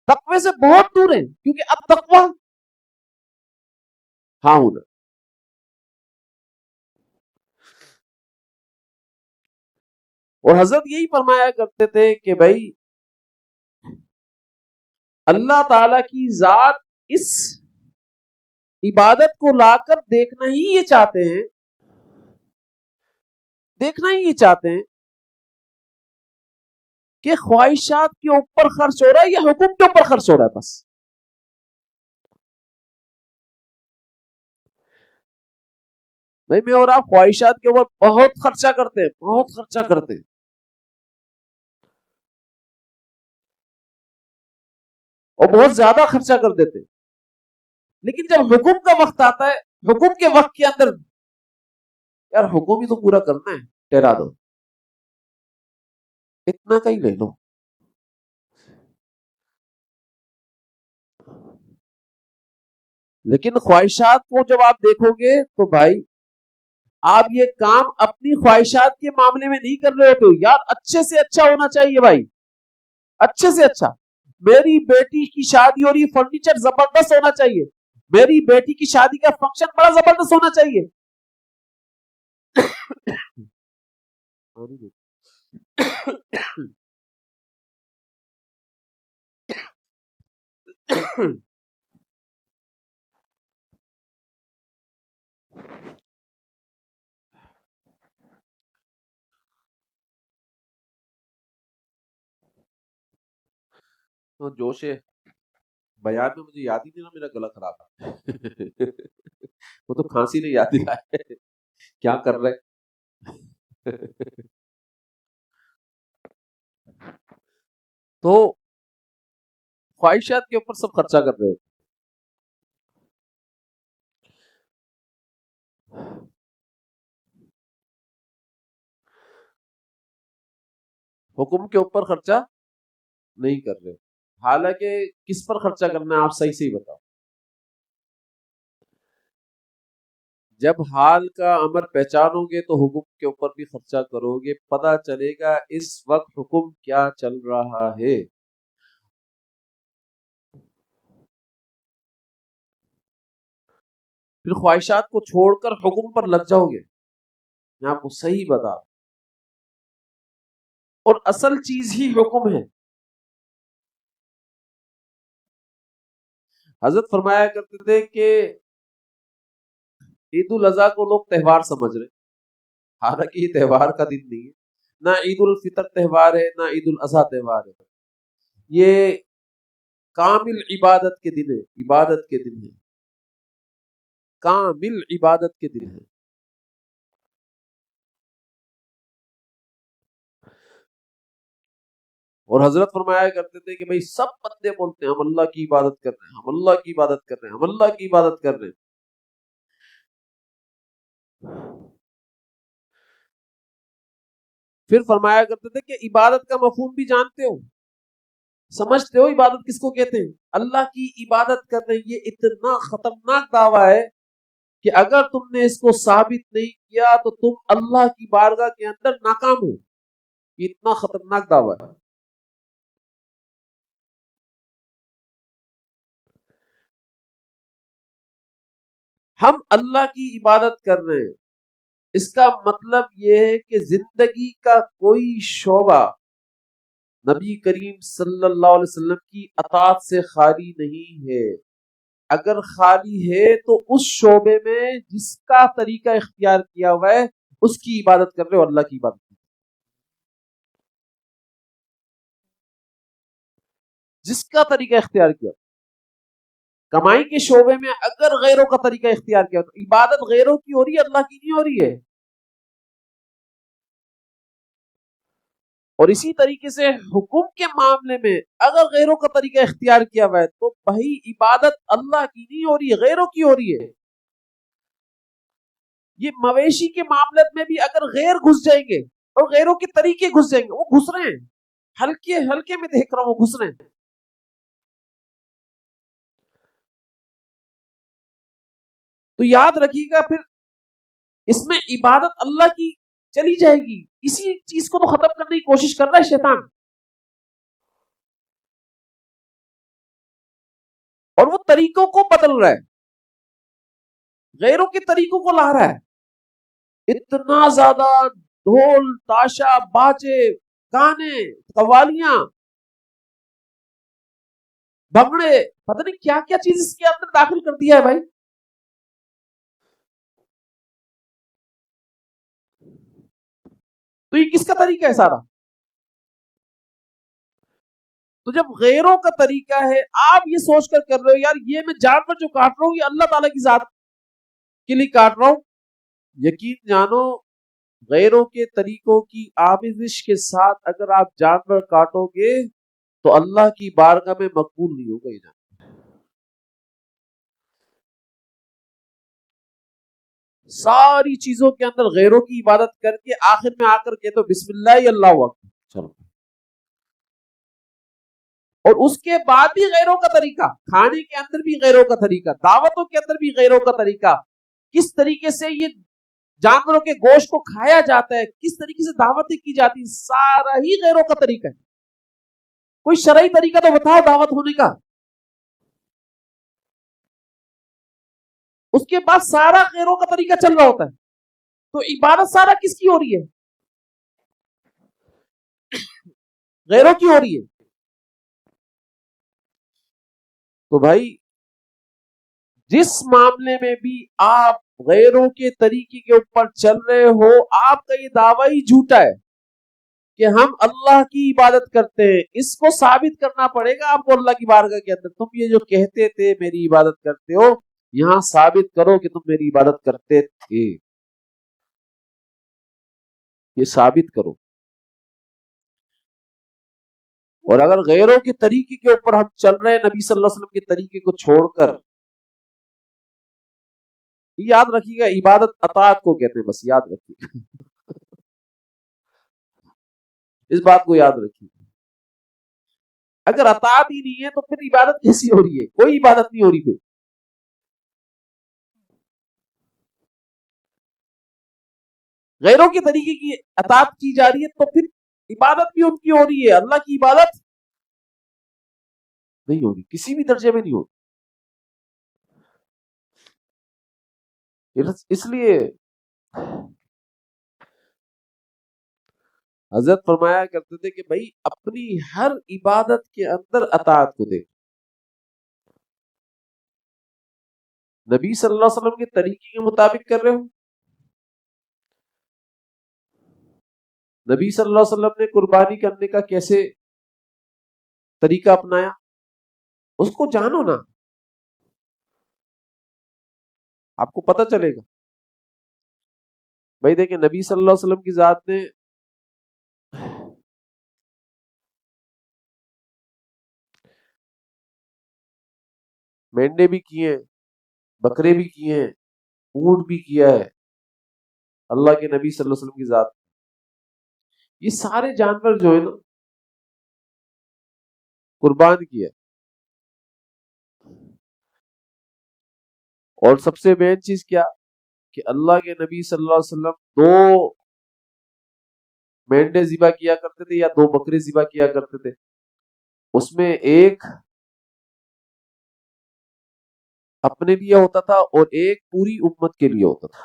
تقوی سے بہت دور ہیں. کیونکہ اب تقوی ہاں ہونا. اور حضرت یہی فرمایا کرتے تھے کہ بھائی اللہ تعالی کی ذات اس عبادت کو لا کر دیکھنا ہی یہ چاہتے ہیں، دیکھنا ہی یہ چاہتے ہیں کہ خواہشات کے اوپر خرچ ہو رہا ہے یا حکم کے اوپر خرچ ہو رہا ہے. بس بھائی میں اور آپ خواہشات کے اوپر بہت خرچہ کرتے ہیں، بہت خرچہ کرتے ہیں، اور بہت زیادہ خرچہ کر دیتے ہیں. لیکن جب حکم کا وقت آتا ہے، حکم کے وقت کے اندر یار حکم ہی تو پورا کرنا ہے، ٹھہرا دو، اتنا کا ہی لے لو. لیکن خواہشات کو جب آپ دیکھو گے تو بھائی آپ یہ کام اپنی خواہشات کے معاملے میں نہیں کر رہے ہوتے. یار اچھے سے اچھا ہونا چاہیے بھائی، اچھے سے اچھا. میری بیٹی کی شادی ہو رہی ہے، فرنیچر زبردست ہونا چاہیے. میری بیٹی کی شادی کا فنکشن بڑا زبردست ہونا چاہیے. تو جوش بیان میں مجھے یاد ہی نہیں رہا، میرا گلا خراب ہے. وہ تو کھانسی نے یاد دلایا ہے کیا کر رہے. تو خواہشات کے اوپر سب خرچہ کر رہے ہو. حکم کے اوپر خرچہ نہیں کر رہے. حالانکہ کس پر خرچہ کرنا ہے آپ صحیح سے ہی بتاؤ. جب حال کا امر پہچانو گے تو حکم کے اوپر بھی خرچہ کرو گے، پتہ چلے گا اس وقت حکم کیا چل رہا ہے. پھر خواہشات کو چھوڑ کر حکم پر لگ جاؤ گے. میں آپ کو صحیح بتا، اور اصل چیز ہی حکم ہے. حضرت فرمایا کرتے تھے کہ عید الاضحیٰ کو لوگ تہوار سمجھ رہے، حالانکہ یہ تہوار کا دن نہیں ہے. نہ عید الفطر تہوار ہے، نہ عید الاضحیٰ تہوار ہے. یہ کامل عبادت کے دن ہے، عبادت کے دن ہے، کامل عبادت کے دن ہے. اور حضرت فرمایا کرتے تھے کہ بھئی سب بندے بولتے ہیں ہم اللہ کی عبادت کر رہے ہیں، ہم اللہ کی عبادت کر رہے ہیں، ہم اللہ کی عبادت کر رہے ہیں. پھر فرمایا کرتے تھے کہ عبادت کا مفہوم بھی جانتے ہو، سمجھتے ہو عبادت کس کو کہتے ہیں؟ اللہ کی عبادت کر رہے ہیں. یہ اتنا خطرناک دعویٰ ہے کہ اگر تم نے اس کو ثابت نہیں کیا تو تم اللہ کی بارگاہ کے اندر ناکام ہو. یہ اتنا خطرناک دعویٰ ہے. ہم اللہ کی عبادت کر رہے ہیں، اس کا مطلب یہ ہے کہ زندگی کا کوئی شعبہ نبی کریم صلی اللہ علیہ وسلم کی اطاعت سے خالی نہیں ہے. اگر خالی ہے تو اس شعبے میں جس کا طریقہ اختیار کیا ہوا ہے اس کی عبادت کر رہے ہو، اللہ کی عبادت کر رہے ہو. جس کا طریقہ اختیار کیا، کمائی کے شعبے میں اگر غیروں کا طریقہ اختیار کیا تو عبادت غیروں کی ہو رہی ہے، اللہ کی نہیں ہو رہی ہے. اور اسی طریقے سے حکم کے معاملے میں اگر غیروں کا طریقہ اختیار کیا ہوا ہے تو بھائی عبادت اللہ کی نہیں ہو رہی ہے، غیروں کی ہو رہی ہے. یہ مویشی کے معاملے میں بھی اگر غیر گھس جائیں گے اور غیروں کے طریقے گھس جائیں گے، وہ گھس رہے ہیں، ہلکے ہلکے میں دیکھ رہا ہوں وہ گھس رہے ہیں. تو یاد رکھیے گا پھر اس میں عبادت اللہ کی چلی جائے گی. اسی چیز کو تو ختم کرنے کی کوشش کر رہا ہے شیطان، اور وہ طریقوں کو بدل رہا ہے، غیروں کے طریقوں کو لا رہا ہے. اتنا زیادہ ڈھول تاشا باجے گانے قوالیاں بھنگڑے، پتہ نہیں کیا کیا چیز اس کے اندر داخل کر دیا ہے بھائی. تو یہ کس کا طریقہ ہے سارا؟ تو جب غیروں کا طریقہ ہے، آپ یہ سوچ کر رہے ہو یار یہ میں جانور جو کاٹ رہا ہوں یہ اللہ تعالیٰ کی ذات کے لیے کاٹ رہا ہوں، یقین جانو غیروں کے طریقوں کی آمیزش کے ساتھ اگر آپ جانور کاٹو گے تو اللہ کی بارگاہ میں مقبول نہیں ہوگا. یہ جانور ساری چیزوں کے اندر غیروں کی عبادت کر کے آخر میں آ کر کے تو بسم اللہ اللہ اکبر، چلو. اور اس کے بعد بھی غیروں کا طریقہ، کھانے کے اندر بھی غیروں کا طریقہ، دعوتوں کے اندر بھی غیروں کا طریقہ، کس طریقے سے یہ جانوروں کے گوشت کو کھایا جاتا ہے، کس طریقے سے دعوتیں کی جاتی، سارا ہی غیروں کا طریقہ ہے. کوئی شرعی طریقہ تو بتاؤ دعوت ہونے کا. اس کے بعد سارا غیروں کا طریقہ چل رہا ہوتا ہے. تو عبادت سارا کس کی ہو رہی ہے؟ غیروں کی ہو رہی ہے. تو بھائی جس معاملے میں بھی آپ غیروں کے طریقے کے اوپر چل رہے ہو، آپ کا یہ دعویٰ ہی جھوٹا ہے کہ ہم اللہ کی عبادت کرتے ہیں. اس کو ثابت کرنا پڑے گا آپ کو اللہ کی بارگاہ کے اندر. تم یہ جو کہتے تھے میری عبادت کرتے ہو، یہاں ثابت کرو کہ تم میری عبادت کرتے تھے، یہ ثابت کرو. اور اگر غیروں کے طریقے کے اوپر ہم چل رہے ہیں نبی صلی اللہ علیہ وسلم کے طریقے کو چھوڑ کر، یاد رکھیے گا عبادت اطاعت کو کہتے ہیں، بس یاد رکھیے گا اس بات کو یاد رکھیے. اگر اطاعت ہی نہیں ہے تو پھر عبادت کیسی ہو رہی ہے؟ کوئی عبادت نہیں ہو رہی. پھر غیروں کے طریقے کی اطاعت کی جا رہی ہے تو پھر عبادت بھی ان کی ہو رہی ہے، اللہ کی عبادت نہیں ہوگی، کسی بھی درجے میں نہیں ہوگی. اس لیے حضرت فرمایا کرتے تھے کہ بھائی اپنی ہر عبادت کے اندر اطاعت کو دیکھ. نبی صلی اللہ علیہ وسلم کے طریقے کے مطابق کر رہے ہو. نبی صلی اللہ علیہ وسلم نے قربانی کرنے کا کیسے طریقہ اپنایا اس کو جانو نا، آپ کو پتہ چلے گا. بھائی دیکھیں نبی صلی اللہ علیہ وسلم کی ذات نے مینڈے بھی کیے ہیں، بکرے بھی کیے ہیں، اونٹ بھی کیا ہے. اللہ کے نبی صلی اللہ علیہ وسلم کی ذات یہ سارے جانور جو ہے نا قربان کیا. اور سب سے مین چیز کیا کہ اللہ کے نبی صلی اللہ علیہ وسلم 2 مینڈے ذبح کیا کرتے تھے یا 2 بکرے ذبح کیا کرتے تھے. اس میں ایک اپنے لیے ہوتا تھا اور ایک پوری امت کے لیے ہوتا تھا.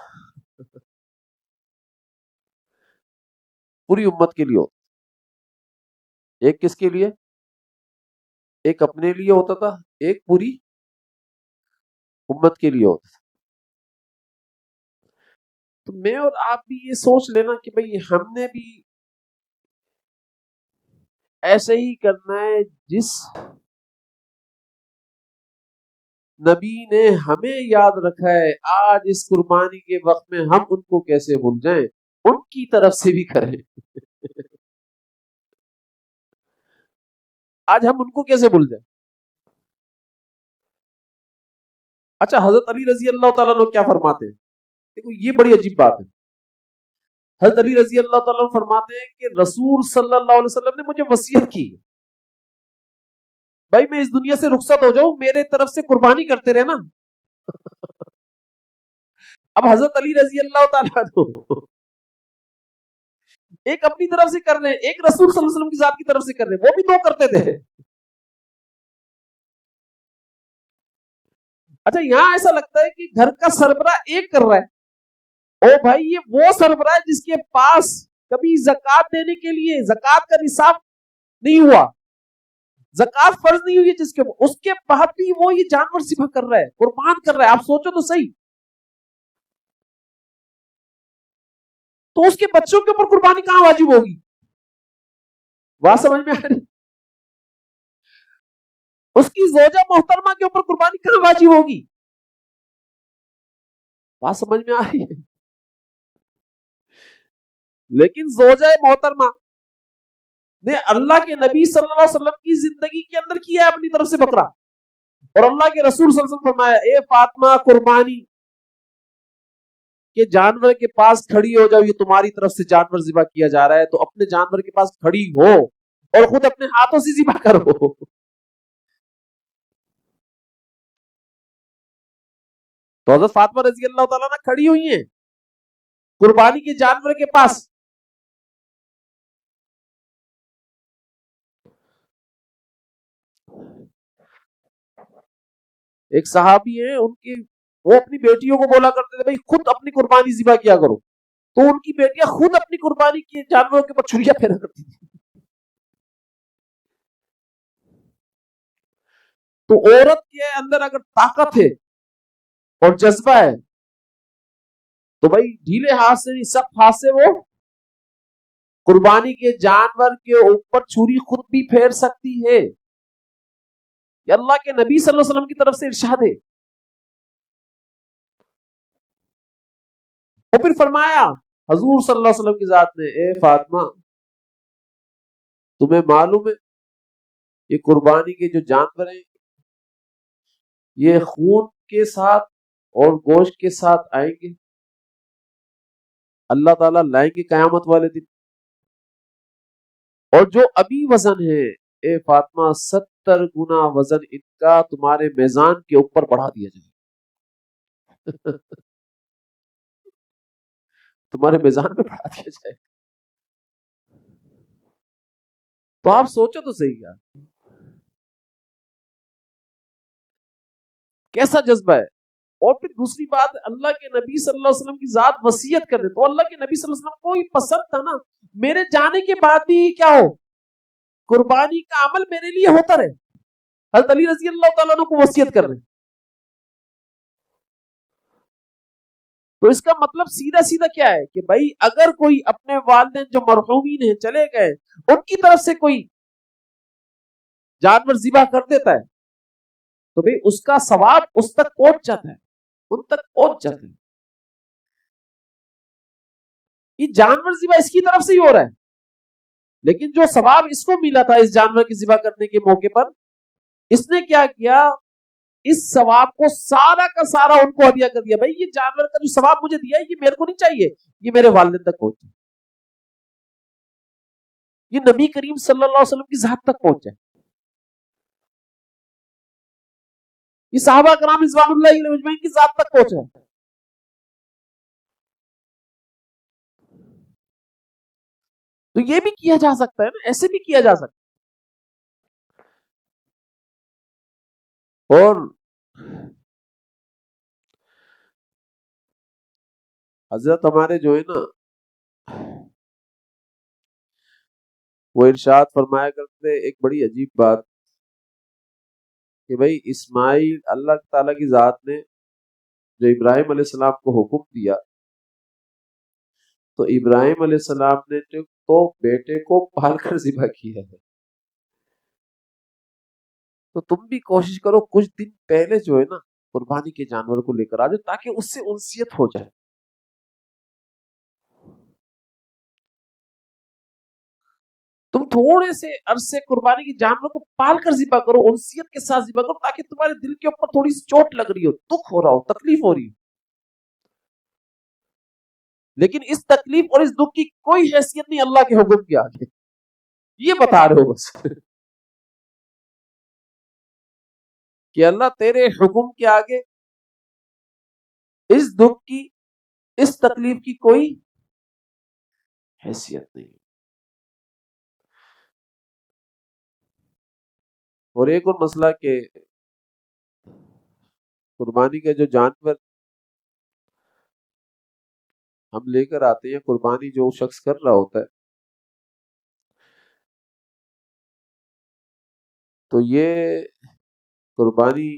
پوری امت کے لیے ہوتا. ایک کس کے لیے؟ ایک اپنے لیے ہوتا تھا، ایک پوری امت کے لیے ہوتا تھا. تو میں اور آپ بھی یہ سوچ لینا کہ بھئی ہم نے بھی ایسے ہی کرنا ہے. جس نبی نے ہمیں یاد رکھا ہے، آج اس قربانی کے وقت میں ہم ان کو کیسے بھول جائیں؟ ان کی طرف سے بھی کریں. آج ہم ان کو کیسے بھول جائیں؟ اچھا، حضرت علی رضی اللہ تعالیٰ عنہ کیا فرماتے ہیں؟ دیکھو یہ بڑی عجیب بات ہے. حضرت علی رضی اللہ تعالیٰ عنہ فرماتے ہیں کہ رسول صلی اللہ علیہ وسلم نے مجھے وصیت کی، بھائی میں اس دنیا سے رخصت ہو جاؤں، میرے طرف سے قربانی کرتے رہنا. اب حضرت علی رضی اللہ تعالیٰ عنہ ایک اپنی طرف سے کر رہے ہیں، ایک رسول صلی اللہ علیہ وسلم کی ذات کی طرف سے کر رہے ہیں، وہ بھی دو کرتے تھے. اچھا یہاں ایسا لگتا ہے کہ گھر کا سربراہ ایک کر رہا ہے، او بھائی یہ وہ سربراہ جس کے پاس کبھی زکات دینے کے لیے زکات کا نصاب نہیں ہوا، زکات فرض نہیں ہوئی جس کے، اس کے بعد بھی وہ یہ جانور ذبح کر رہا ہے، قربان کر رہا ہے. آپ سوچو تو صحیح، تو اس کے بچوں کے اوپر قربانی کہاں واجب ہوگی؟ بات سمجھ میں آ رہی؟ اس کی زوجہ محترمہ کے اوپر قربانی کہاں واجب ہوگی؟ بات سمجھ میں آ رہی ہے؟ لیکن زوجہ محترمہ نے اللہ کے نبی صلی اللہ علیہ وسلم کی زندگی کے اندر کیا ہے اپنی طرف سے بکرا، اور اللہ کے رسول صلی اللہ علیہ وسلم فرمایا اے فاطمہ قربانی کہ جانور کے پاس کھڑی ہو جاؤ، یہ تمہاری طرف سے جانور ذبح کیا جا رہا ہے، تو اپنے جانور کے پاس کھڑی ہو اور خود اپنے ہاتھوں سے ذبح کرو. تو حضرت فاطمہ رضی اللہ تعالیٰ عنہ کھڑی ہوئی ہیں قربانی کے جانور کے پاس. ایک صحابی ہیں، ان کی وہ اپنی بیٹیوں کو بولا کرتے تھے بھائی خود اپنی قربانی ذبح کیا کرو، تو ان کی بیٹیاں خود اپنی قربانی کے جانوروں کے اوپر چھریاں پھیرا کرتی تھی. تو عورت کے اندر اگر طاقت ہے اور جذبہ ہے تو بھائی ڈھیلے ہاتھ سے نہیں، سخت ہاتھ سے وہ قربانی کے جانور کے اوپر چھری خود بھی پھیر سکتی ہے. یہ اللہ کے نبی صلی اللہ علیہ وسلم کی طرف سے ارشاد ہے. اور پھر فرمایا حضور صلی اللہ علیہ وسلم کی ذات نے اے فاطمہ تمہیں معلوم ہے یہ قربانی کے جو جانور ہیں یہ خون کے ساتھ اور گوشت کے ساتھ آئیں گے، اللہ تعالیٰ لائیں گے قیامت والے دن، اور جو ابھی وزن ہے اے فاطمہ 70 گنا وزن ان کا تمہارے میزان کے اوپر بڑھا دیا جائے. تمہارے میزان میں بڑھا دیا جائے. تو آپ سوچو تو صحیح یار کیسا جذبہ ہے. اور پھر دوسری بات اللہ کے نبی صلی اللہ علیہ وسلم کی ذات وصیت کر دے، تو اللہ کے نبی صلی اللہ علیہ وسلم کو ہی پسند تھا نا میرے جانے کے بعد بھی کیا ہو، قربانی کا عمل میرے لیے ہوتا رہے. حضرت علی رضی اللہ تعالیٰ عنہ کو وصیت کر رہے. تو اس کا مطلب سیدھا سیدھا کیا ہے کہ بھائی اگر کوئی اپنے والدین جو مرحومین ہیں چلے گئے ان کی طرف سے کوئی جانور ذبح کر دیتا ہے تو بھئی اس کا ثواب اس تک پہنچ جاتا ہے، ان تک پہنچ جاتا ہے. یہ جانور ذبح اس کی طرف سے ہی ہو رہا ہے، لیکن جو ثواب اس کو ملا تھا اس جانور کی ذبح کرنے کے موقع پر، اس نے کیا کیا، اس ثواب کو سارا کا سارا ان کو ہدیہ کر دیا. بھائی یہ جانور کا جو ثواب مجھے دیا ہے یہ میرے کو نہیں چاہیے، یہ میرے والدین تک پہنچے، یہ نبی کریم صلی اللہ علیہ وسلم کی ذات تک پہنچے، یہ صحابہ کرام رضوان اللہ علیہم اجمعین کی ذات تک پہنچے. تو یہ بھی کیا جا سکتا ہے نا، ایسے بھی کیا جا سکتا ہے. اور حضرت ہمارے جو ہے نا وہ ارشاد فرمایا کرتے ایک بڑی عجیب بات کہ بھائی اسماعیل اللہ تعالیٰ کی ذات نے جو ابراہیم علیہ السلام کو حکم دیا تو ابراہیم علیہ السلام نے تو بیٹے کو پال کر ذبح کیا ہے، تو تم بھی کوشش کرو کچھ دن پہلے جو ہے نا قربانی کے جانور کو لے کر آ جاؤ تاکہ اس سے انسیت ہو جائے۔ تم تھوڑے سے عرصے قربانی کے جانور کو پال کر ذبح کرو، انسیت کے ساتھ ذبح کرو، تاکہ تمہارے دل کے اوپر تھوڑی سی چوٹ لگ رہی ہو، دکھ ہو رہا ہو، تکلیف ہو رہی ہو، لیکن اس تکلیف اور اس دکھ کی کوئی حیثیت نہیں اللہ کے حکم کے آگے، یہ بتا رہے ہو بس کہ اللہ تیرے حکم کے آگے اس دکھ کی، اس تکلیف کی کوئی حیثیت نہیں۔ اور ایک اور مسئلہ کہ قربانی کا جو جانور ہم لے کر آتے ہیں، قربانی جو شخص کر رہا ہوتا ہے، تو یہ قربانی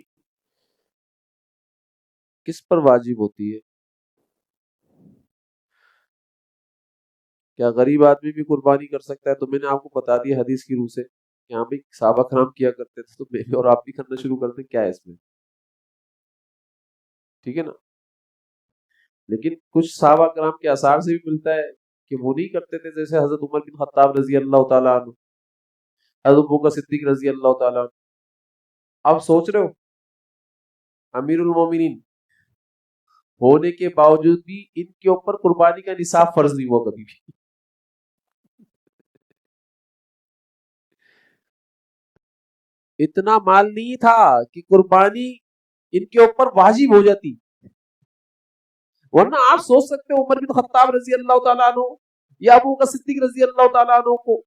کس پر واجب ہوتی ہے؟ کیا غریب آدمی بھی قربانی کر سکتا ہے؟ تو میں نے آپ کو بتا دیا حدیث کی روح سے کہ ہاں بھی صحابہ کرام کیا کرتے تھے، تو میں اور آپ بھی کرنا شروع کر دیں، کیا ہے اس میں؟ ٹھیک ہے نا؟ لیکن کچھ صحابہ کرام کے آثار سے بھی ملتا ہے کہ وہ نہیں کرتے تھے، جیسے حضرت عمر بن خطاب رضی اللہ تعالیٰ عنہ، حضرت ابوبکر صدیق رضی اللہ تعالیٰ عنہ۔ آپ سوچ رہے ہو امیر المومنین ہونے کے باوجود بھی ان کے اوپر قربانی کا نصاب فرض نہیں ہوا کبھی بھی، اتنا مال نہیں تھا کہ قربانی ان کے اوپر واجب ہو جاتی، ورنہ آپ سوچ سکتے ہو عمر بن خطاب رضی اللہ تعالیٰ عنہ یا ابو بکر صدیق رضی اللہ تعالیٰ عنہ کو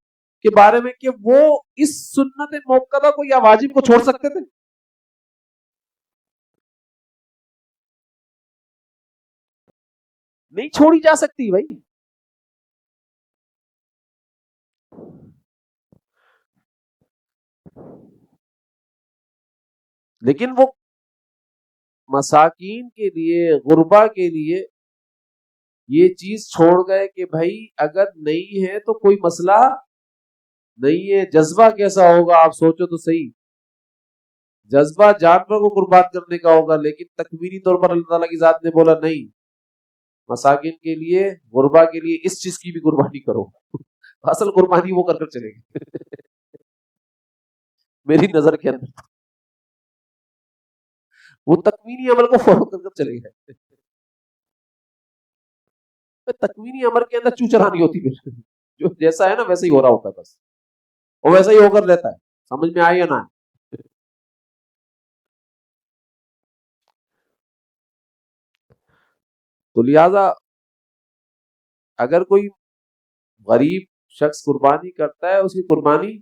کے بارے میں کہ وہ اس سنت موقدہ کو یا واجب کو چھوڑ سکتے تھے؟ نہیں چھوڑی جا سکتی بھائی۔ لیکن وہ مساکین کے لیے، غربا کے لیے یہ چیز چھوڑ گئے کہ بھائی اگر نہیں ہے تو کوئی مسئلہ نہیں ہے۔ جذبہ کیسا ہوگا آپ سوچو تو صحیح، جذبہ جانور کو قربان کرنے کا ہوگا، لیکن تکوینی طور پر اللہ تعالیٰ کی ذات نے بولا نہیں، مساکین کے لیے، غربا کے لیے اس چیز کی بھی قربانی کرو۔ اصل قربانی وہ کر کر چلے گی میری نظر کے اندر وہ تکوینی عمل کو فالو کر کر چلے گئے۔ تکوینی عمل کے اندر چوچرا نہیں ہوتی، پھر جو جیسا ہے نا ویسا ہی ہو رہا ہوتا ہے، بس وہ ویسا ہی ہو کر رہتا ہے، سمجھ میں آئے یا نہ آئے۔ تو لہذا اگر کوئی غریب شخص قربانی کرتا ہے، اس کی قربانی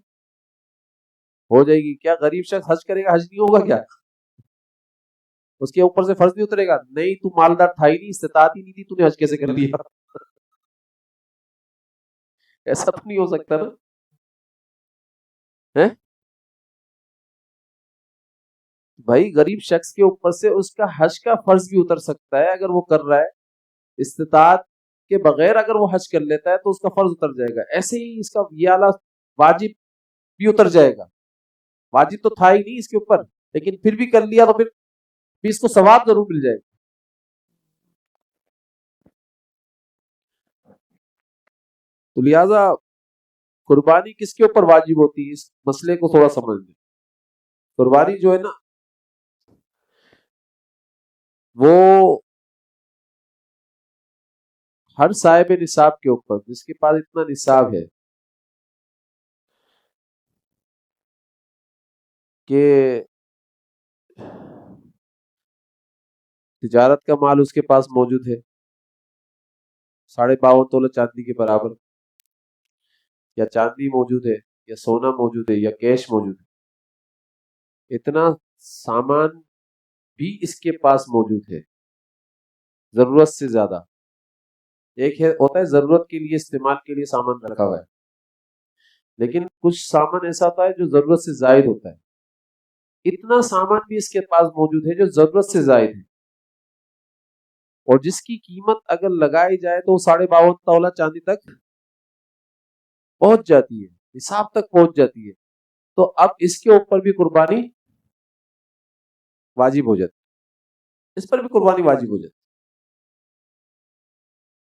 ہو جائے گی۔ کیا غریب شخص حج کرے گا؟ حج نہیں ہوگا کیا؟ اس کے اوپر سے فرض نہیں اترے گا؟ نہیں، تو مالدار تھا ہی نہیں، استطاعت ہی نہیں تھی، تو نے حج کیسے کر لیا؟ ایسا تو نہیں ہو سکتا نا۔ بھائی غریب شخص کے اوپر سے اس کا حج کا فرض بھی اتر سکتا ہے اگر وہ کر رہا ہے، استطاعت کے بغیر اگر وہ حج کر لیتا ہے تو اس کا فرض اتر جائے گا، ایسے ہی اس کا یہ اعلیٰ واجب بھی اتر جائے گا۔ واجب تو تھا ہی نہیں اس کے اوپر، لیکن پھر بھی کر لیا تو پھر بھی اس کو ثواب ضرور مل جائے گا۔ تو لہذا قربانی کس کے اوپر واجب ہوتی ہے، اس مسئلے کو تھوڑا سمجھ لیں۔ قربانی جو ہے نا وہ ہر صاحب نصاب کے اوپر، جس کے پاس اتنا نصاب ہے کہ تجارت کا مال اس کے پاس موجود ہے 52.5 تولہ چاندی کے برابر، یا چاندی موجود ہے، یا سونا موجود ہے، یا کیش موجود ہے، اتنا سامان بھی اس کے پاس موجود ہے ضرورت سے زیادہ۔ ایک ہے ہوتا ہے ضرورت کے لیے، استعمال کے لیے سامان رکھا ہوا ہے، لیکن کچھ سامان ایسا ہوتا ہے جو ضرورت سے زائد ہوتا ہے. اتنا سامان بھی اس کے پاس موجود ہے جو ضرورت سے زائد ہے، اور جس کی قیمت اگر لگائی جائے تو 52.5 تولہ چاندی تک پہنچ جاتی ہے، نصاب تک پہنچ جاتی ہے. تو اب اس کے اوپر بھی قربانی واجب ہو جاتی ہے، اس پر بھی قربانی واجب ہو جاتی ہے.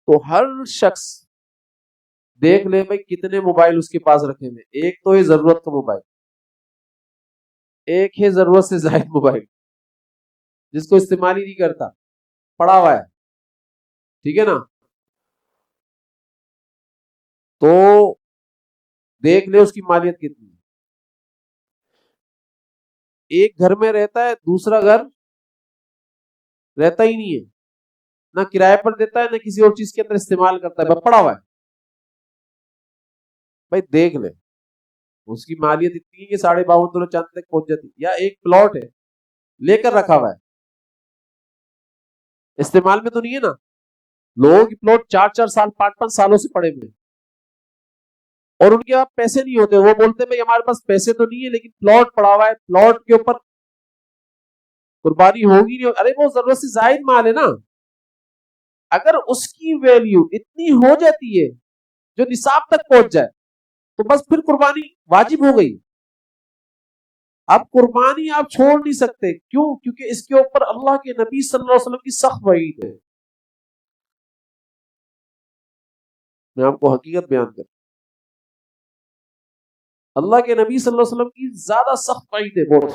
تو ہر شخص دیکھ لے بھائی کتنے موبائل اس کے پاس رکھے ہوئے. ایک تو ہے ضرورت کا موبائل، ایک ہے ضرورت سے زائد موبائل جس کو استعمال ہی نہیں کرتا، پڑا ہوا ہے. ٹھیک ہے نا؟ تو دیکھ لے اس کی مالیت کتنی ہے. ایک گھر میں رہتا ہے، دوسرا گھر رہتا ہی نہیں ہے، نہ کرائے پر دیتا ہے نہ کسی اور چیز کے اندر استعمال کرتا ہے، بس پڑا ہوا ہے. بھائی دیکھ لے اس کی مالیت اتنی ہے کہ 52.5 تولہ چاندی تک پہنچ جاتی. یا ایک پلاٹ ہے لے کر رکھا ہوا ہے، استعمال میں تو نہیں ہے نا. لوگوں کی پلاٹ 4 سال 5 سالوں سے پڑے ہوئے اور ان کے پاس پیسے نہیں ہوتے. وہ بولتے ہیں ہمارے پاس پیسے تو نہیں ہے لیکن پلاٹ پڑا ہوا ہے، پلاٹ کے اوپر قربانی ہوگی نہیں. ارے وہ ضرورت سے زائد مال ہے نا. اگر اس کی ویلیو اتنی ہو جاتی ہے جو نصاب تک پہنچ جائے تو بس پھر قربانی واجب ہو گئی. اب قربانی آپ چھوڑ نہیں سکتے. کیوں؟ کیونکہ اس کے اوپر اللہ کے نبی صلی اللہ علیہ وسلم کی سخت وعید ہے. میں آپ کو حقیقت بیان کروں، اللہ کے نبی صلی اللہ علیہ وسلم کی زیادہ سخت وعید ہے بہت.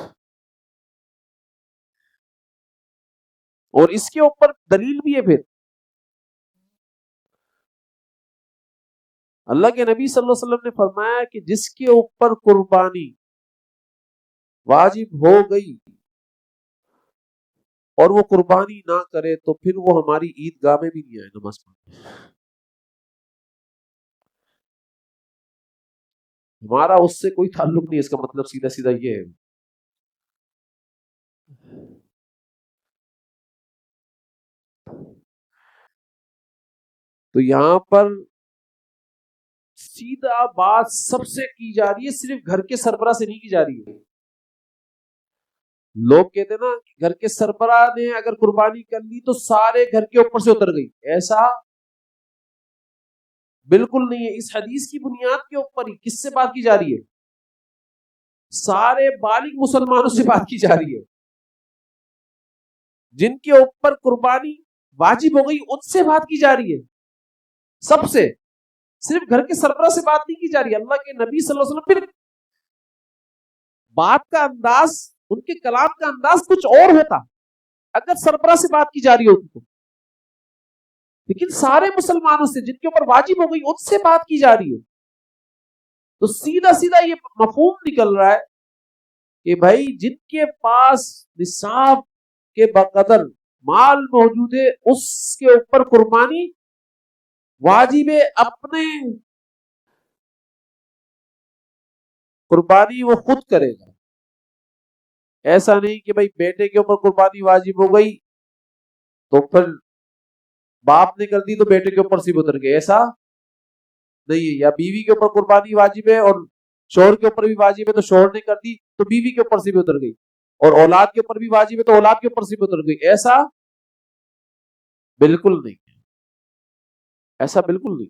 اور اس کے اوپر دلیل بھی ہے. پھر اللہ کے نبی صلی اللہ علیہ وسلم نے فرمایا کہ جس کے اوپر قربانی واجب ہو گئی اور وہ قربانی نہ کرے تو پھر وہ ہماری عیدگاہ میں بھی نہیں آئے نماز پڑھنے. ہمارا اس سے کوئی تعلق نہیں. اس کا مطلب سیدھا سیدھا یہ ہے. تو یہاں پر سیدھا بات سب سے کی جا رہی ہے، صرف گھر کے سربراہ سے نہیں کی جا رہی ہے. لوگ کہتے ہیں نا کہ گھر کے سربراہ نے اگر قربانی کر لی تو سارے گھر کے اوپر سے اتر گئی. ایسا بالکل نہیں ہے. اس حدیث کی بنیاد کے اوپر ہی کس سے بات کی جا رہی ہے؟ سارے بالغ مسلمانوں سے بات کی جا رہی ہے. جن کے اوپر قربانی واجب ہو گئی ان سے بات کی جا رہی ہے، سب سے. صرف گھر کے سربراہ سے بات نہیں کی جا رہی. اللہ کے نبی صلی اللہ علیہ وسلم پھر بات کا انداز، ان کے کلام کا انداز کچھ اور ہوتا اگر سربراہ سے بات کی جا رہی ہوتی تو. لیکن سارے مسلمانوں سے جن کے اوپر واجب ہو گئی ان سے بات کی جا رہی ہے. تو سیدھا سیدھا یہ مفہوم نکل رہا ہے کہ بھائی جن کے پاس نصاب کے بقدر مال موجود ہے اس کے اوپر قربانی واجب ہے. اپنے قربانی وہ خود کرے گا. ایسا نہیں کہ بھائی بیٹے کے اوپر قربانی واجب ہو گئی تو پھر باپ نے کر دی تو بیٹے کے اوپر سے بھی اتر گئے. ایسا نہیں ہے. یا بیوی کے اوپر قربانی واجب ہے اور شوہر کے اوپر بھی واجب ہے تو شوہر نے کر دی تو بیوی کے اوپر سے بھی اتر گئی. اور اولاد کے اوپر بھی واجب ہے تو اولاد کے اوپر سے بھی اتر گئی. ایسا بالکل نہیں. ایسا بالکل نہیں.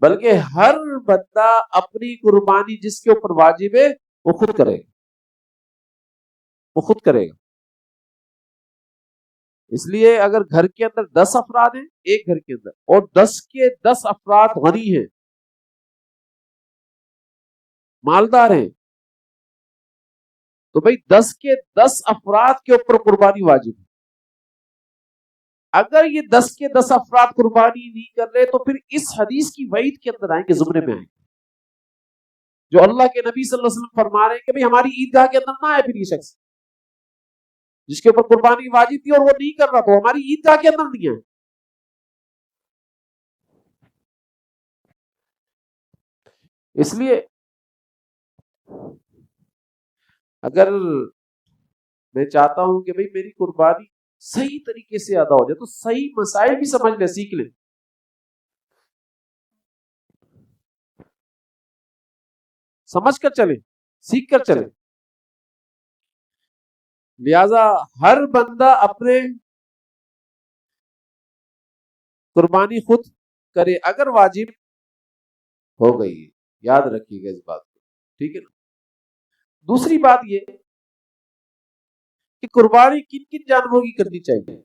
بلکہ ہر بندہ اپنی قربانی جس کے اوپر واجب ہے وہ خود کرے گا، وہ خود کرے گا. اس لیے اگر گھر کے اندر 10 افراد ہیں ایک گھر کے اندر اور 10 کے 10 افراد غنی ہیں، مالدار ہیں، تو بھائی 10 کے 10 افراد کے اوپر قربانی واجب ہے. اگر یہ 10 کے 10 افراد قربانی نہیں کر رہے تو پھر اس حدیث کی وعید کے اندر آئیں گے، زمرے میں آئیں گے جو اللہ کے نبی صلی اللہ علیہ وسلم فرما رہے ہیں کہ بھائی ہماری عیدگاہ کے اندر نہ آئے. پھر یہ شخص جس کے اوپر قربانی واجب تھی اور وہ نہیں کر رہا تو ہماری عیدگاہ کے اندر نہیں ہے. اس لیے اگر میں چاہتا ہوں کہ بھئی میری قربانی صحیح طریقے سے ادا ہو جائے تو صحیح مسائل بھی سمجھ لیں، سیکھ لیں. سمجھ کر چلیں، سیکھ کر چلیں. لہذا ہر بندہ اپنے قربانی خود کرے اگر واجب ہو گئی ہے. یاد رکھیے گا اس بات کو، ٹھیک ہے نا. دوسری بات یہ کہ قربانی کن کن جانوروں کی کرنی چاہیے.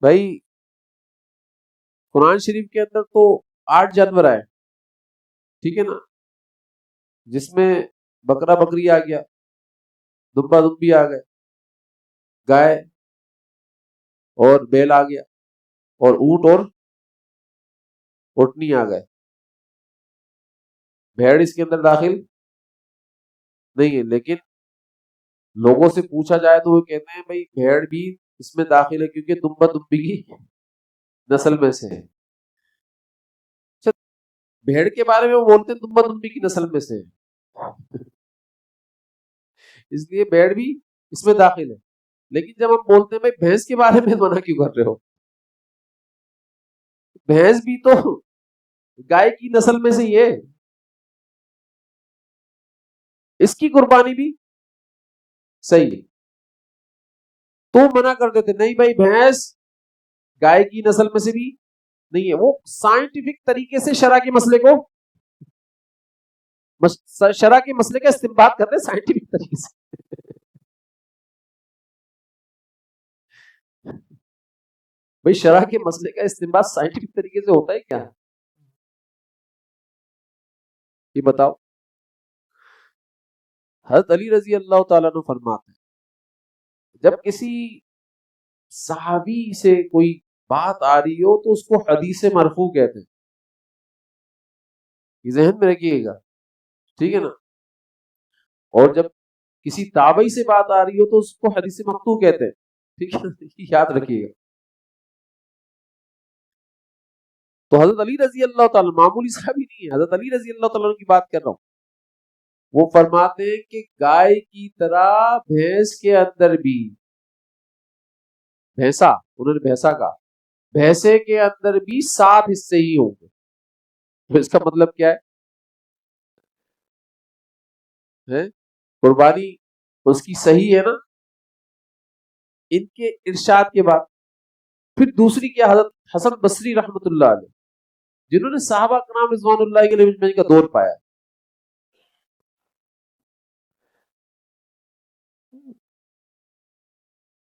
بھائی قرآن شریف کے اندر تو 8 جانور آئے، ٹھیک ہے نا، جس میں بکرا بکری آ گیا، دمبا دمبی آ گئے، گائے اور بیل آ گیا، اور اونٹ اور اونٹنی آ گئے. بھیڑ اس کے اندر داخل نہیں ہے، لیکن لوگوں سے پوچھا جائے تو وہ کہتے ہیں بھائی بھیڑ بھی اس میں داخل ہے کیونکہ دمبا دمبی کی نسل میں سے ہے. بھیڑ کے بارے میں وہ بولتے ہیں دمبا دمبی کی نسل میں سے ہے، اس لیے بھیڑ بھی اس میں داخل ہے. لیکن جب ہم بولتے ہیں بھائی بھینس کے بارے میں منع کیوں کر رہے ہو؟ بھینس بھی تو گائے کی نسل میں سے یہ، اس کی قربانی بھی صحیح ہے. تو منع کر دیتے نہیں بھائی بھینس گائے کی نسل میں سے بھی نہیں ہے. وہ سائنٹیفک طریقے سے شرع کے مسئلے کو، شرع کے مسئلے کا استنباط کر رہے ہیں سائنٹیفک طریقے سے. بھائی شرع کے مسئلے کا استنباط سائنٹیفک طریقے سے ہوتا ہے کیا؟ یہ بتاؤ. حضرت علی رضی اللہ تعالیٰ عنہ فرماتے ہیں جب کسی صحابی سے کوئی بات آ رہی ہو تو اس کو حدیث مرفوع کہتے ہیں. یہ ذہن میں رکھیے گا، ٹھیک ہے نا. اور جب کسی تابعی سے بات آ رہی ہو تو اس کو حدیث مقطوع کہتے ہیں، ٹھیک ہے، یاد رکھیے گا. تو حضرت علی رضی اللہ تعالیٰ معمولی صحابی نہیں ہے، حضرت علی رضی اللہ تعالیٰ کی بات کر رہا ہوں. وہ فرماتے ہیں کہ گائے کی طرح بھینس کے اندر بھی، بھینسا انہوں نے بھینسا کہا، بھینسے کے اندر بھی 7 حصے ہی ہوں گے. تو اس کا مطلب کیا ہے؟ قربانی اس کی صحیح ہے نا ان کے ارشاد کے بعد. پھر دوسری کیا، حضرت حسن بصری رحمت اللہ علیہ جنہوں نے صحابہ کرام رضوان اللہ علیہ اجمعین کا دور پایا.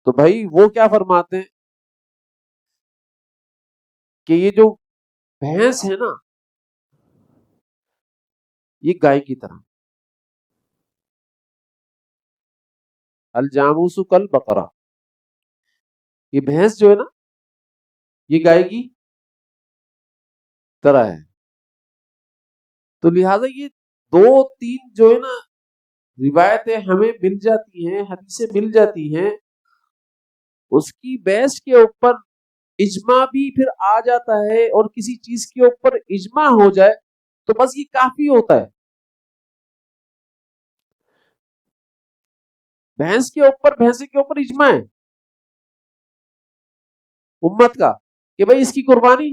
تو بھائی وہ کیا فرماتے ہیں کہ یہ جو بھینس ہے نا یہ گائے کی طرح، الجاموس کل بقرہ، یہ بھینس جو ہے نا یہ گائے کی طرح ہے. تو لہٰذا یہ 2-3 جو ہے نا روایتیں ہمیں مل جاتی ہیں، حدیثیں مل جاتی ہیں، اس کی بحث کے اوپر اجماع بھی پھر آ جاتا ہے. اور کسی چیز کے اوپر اجماع ہو جائے تو بس یہ کافی ہوتا ہے. بھینس کے اوپر، بھینسے کے اوپر اجماع ہے امت کا کہ بھائی اس کی قربانی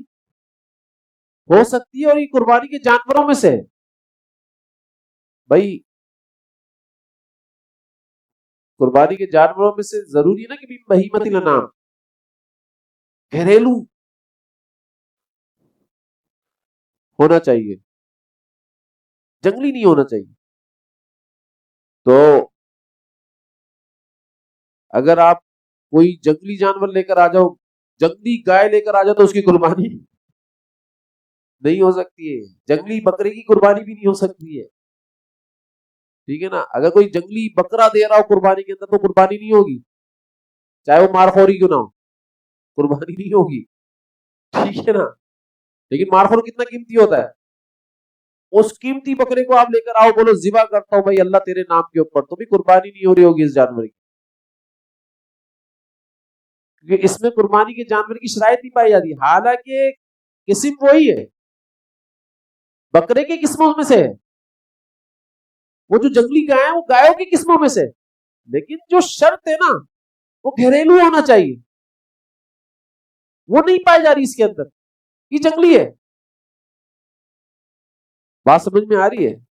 ہو سکتی ہے اور یہ قربانی کے جانوروں میں سے ہے. بھائی قربانی کے جانوروں میں سے ضروری ہے نا کہ بہیمۃ الانعام گھریلو ہونا چاہیے، جنگلی نہیں ہونا چاہیے. تو اگر آپ کوئی جنگلی جانور لے کر آ جاؤ، جنگلی گائے لے کر آ جاؤ تو اس کی قربانی نہیں ہو سکتی ہے. جنگلی بکرے کی قربانی بھی نہیں ہو سکتی ہے، ٹھیک ہے نا. اگر کوئی جنگلی بکرا دے رہا ہو قربانی کے اندر تو قربانی نہیں ہوگی، چاہے وہ مارخوری کیوں نہ ہو، قربانی نہیں ہوگی، ٹھیک ہے نا. لیکن مارخور کتنا قیمتی ہوتا ہے، اس قیمتی بکرے کو آپ لے کر آؤ، بولو ذبح کرتا ہوں بھائی اللہ تیرے نام کے اوپر، تو بھی قربانی نہیں ہو رہی ہوگی اس جانور کی، کیونکہ اس میں قربانی کے جانور کی شرائط نہیں پائی جاتی. حالانکہ قسم وہی ہے، بکرے کے قسموں میں سے ہے، وہ جو جنگلی گائے ہیں وہ گایوں کی قسموں میں سے، لیکن جو شرط ہے نا وہ گھریلو ہونا چاہیے، وہ نہیں پائی جا رہی اس کے اندر. یہ جنگلی ہے. بات سمجھ میں آ رہی ہے؟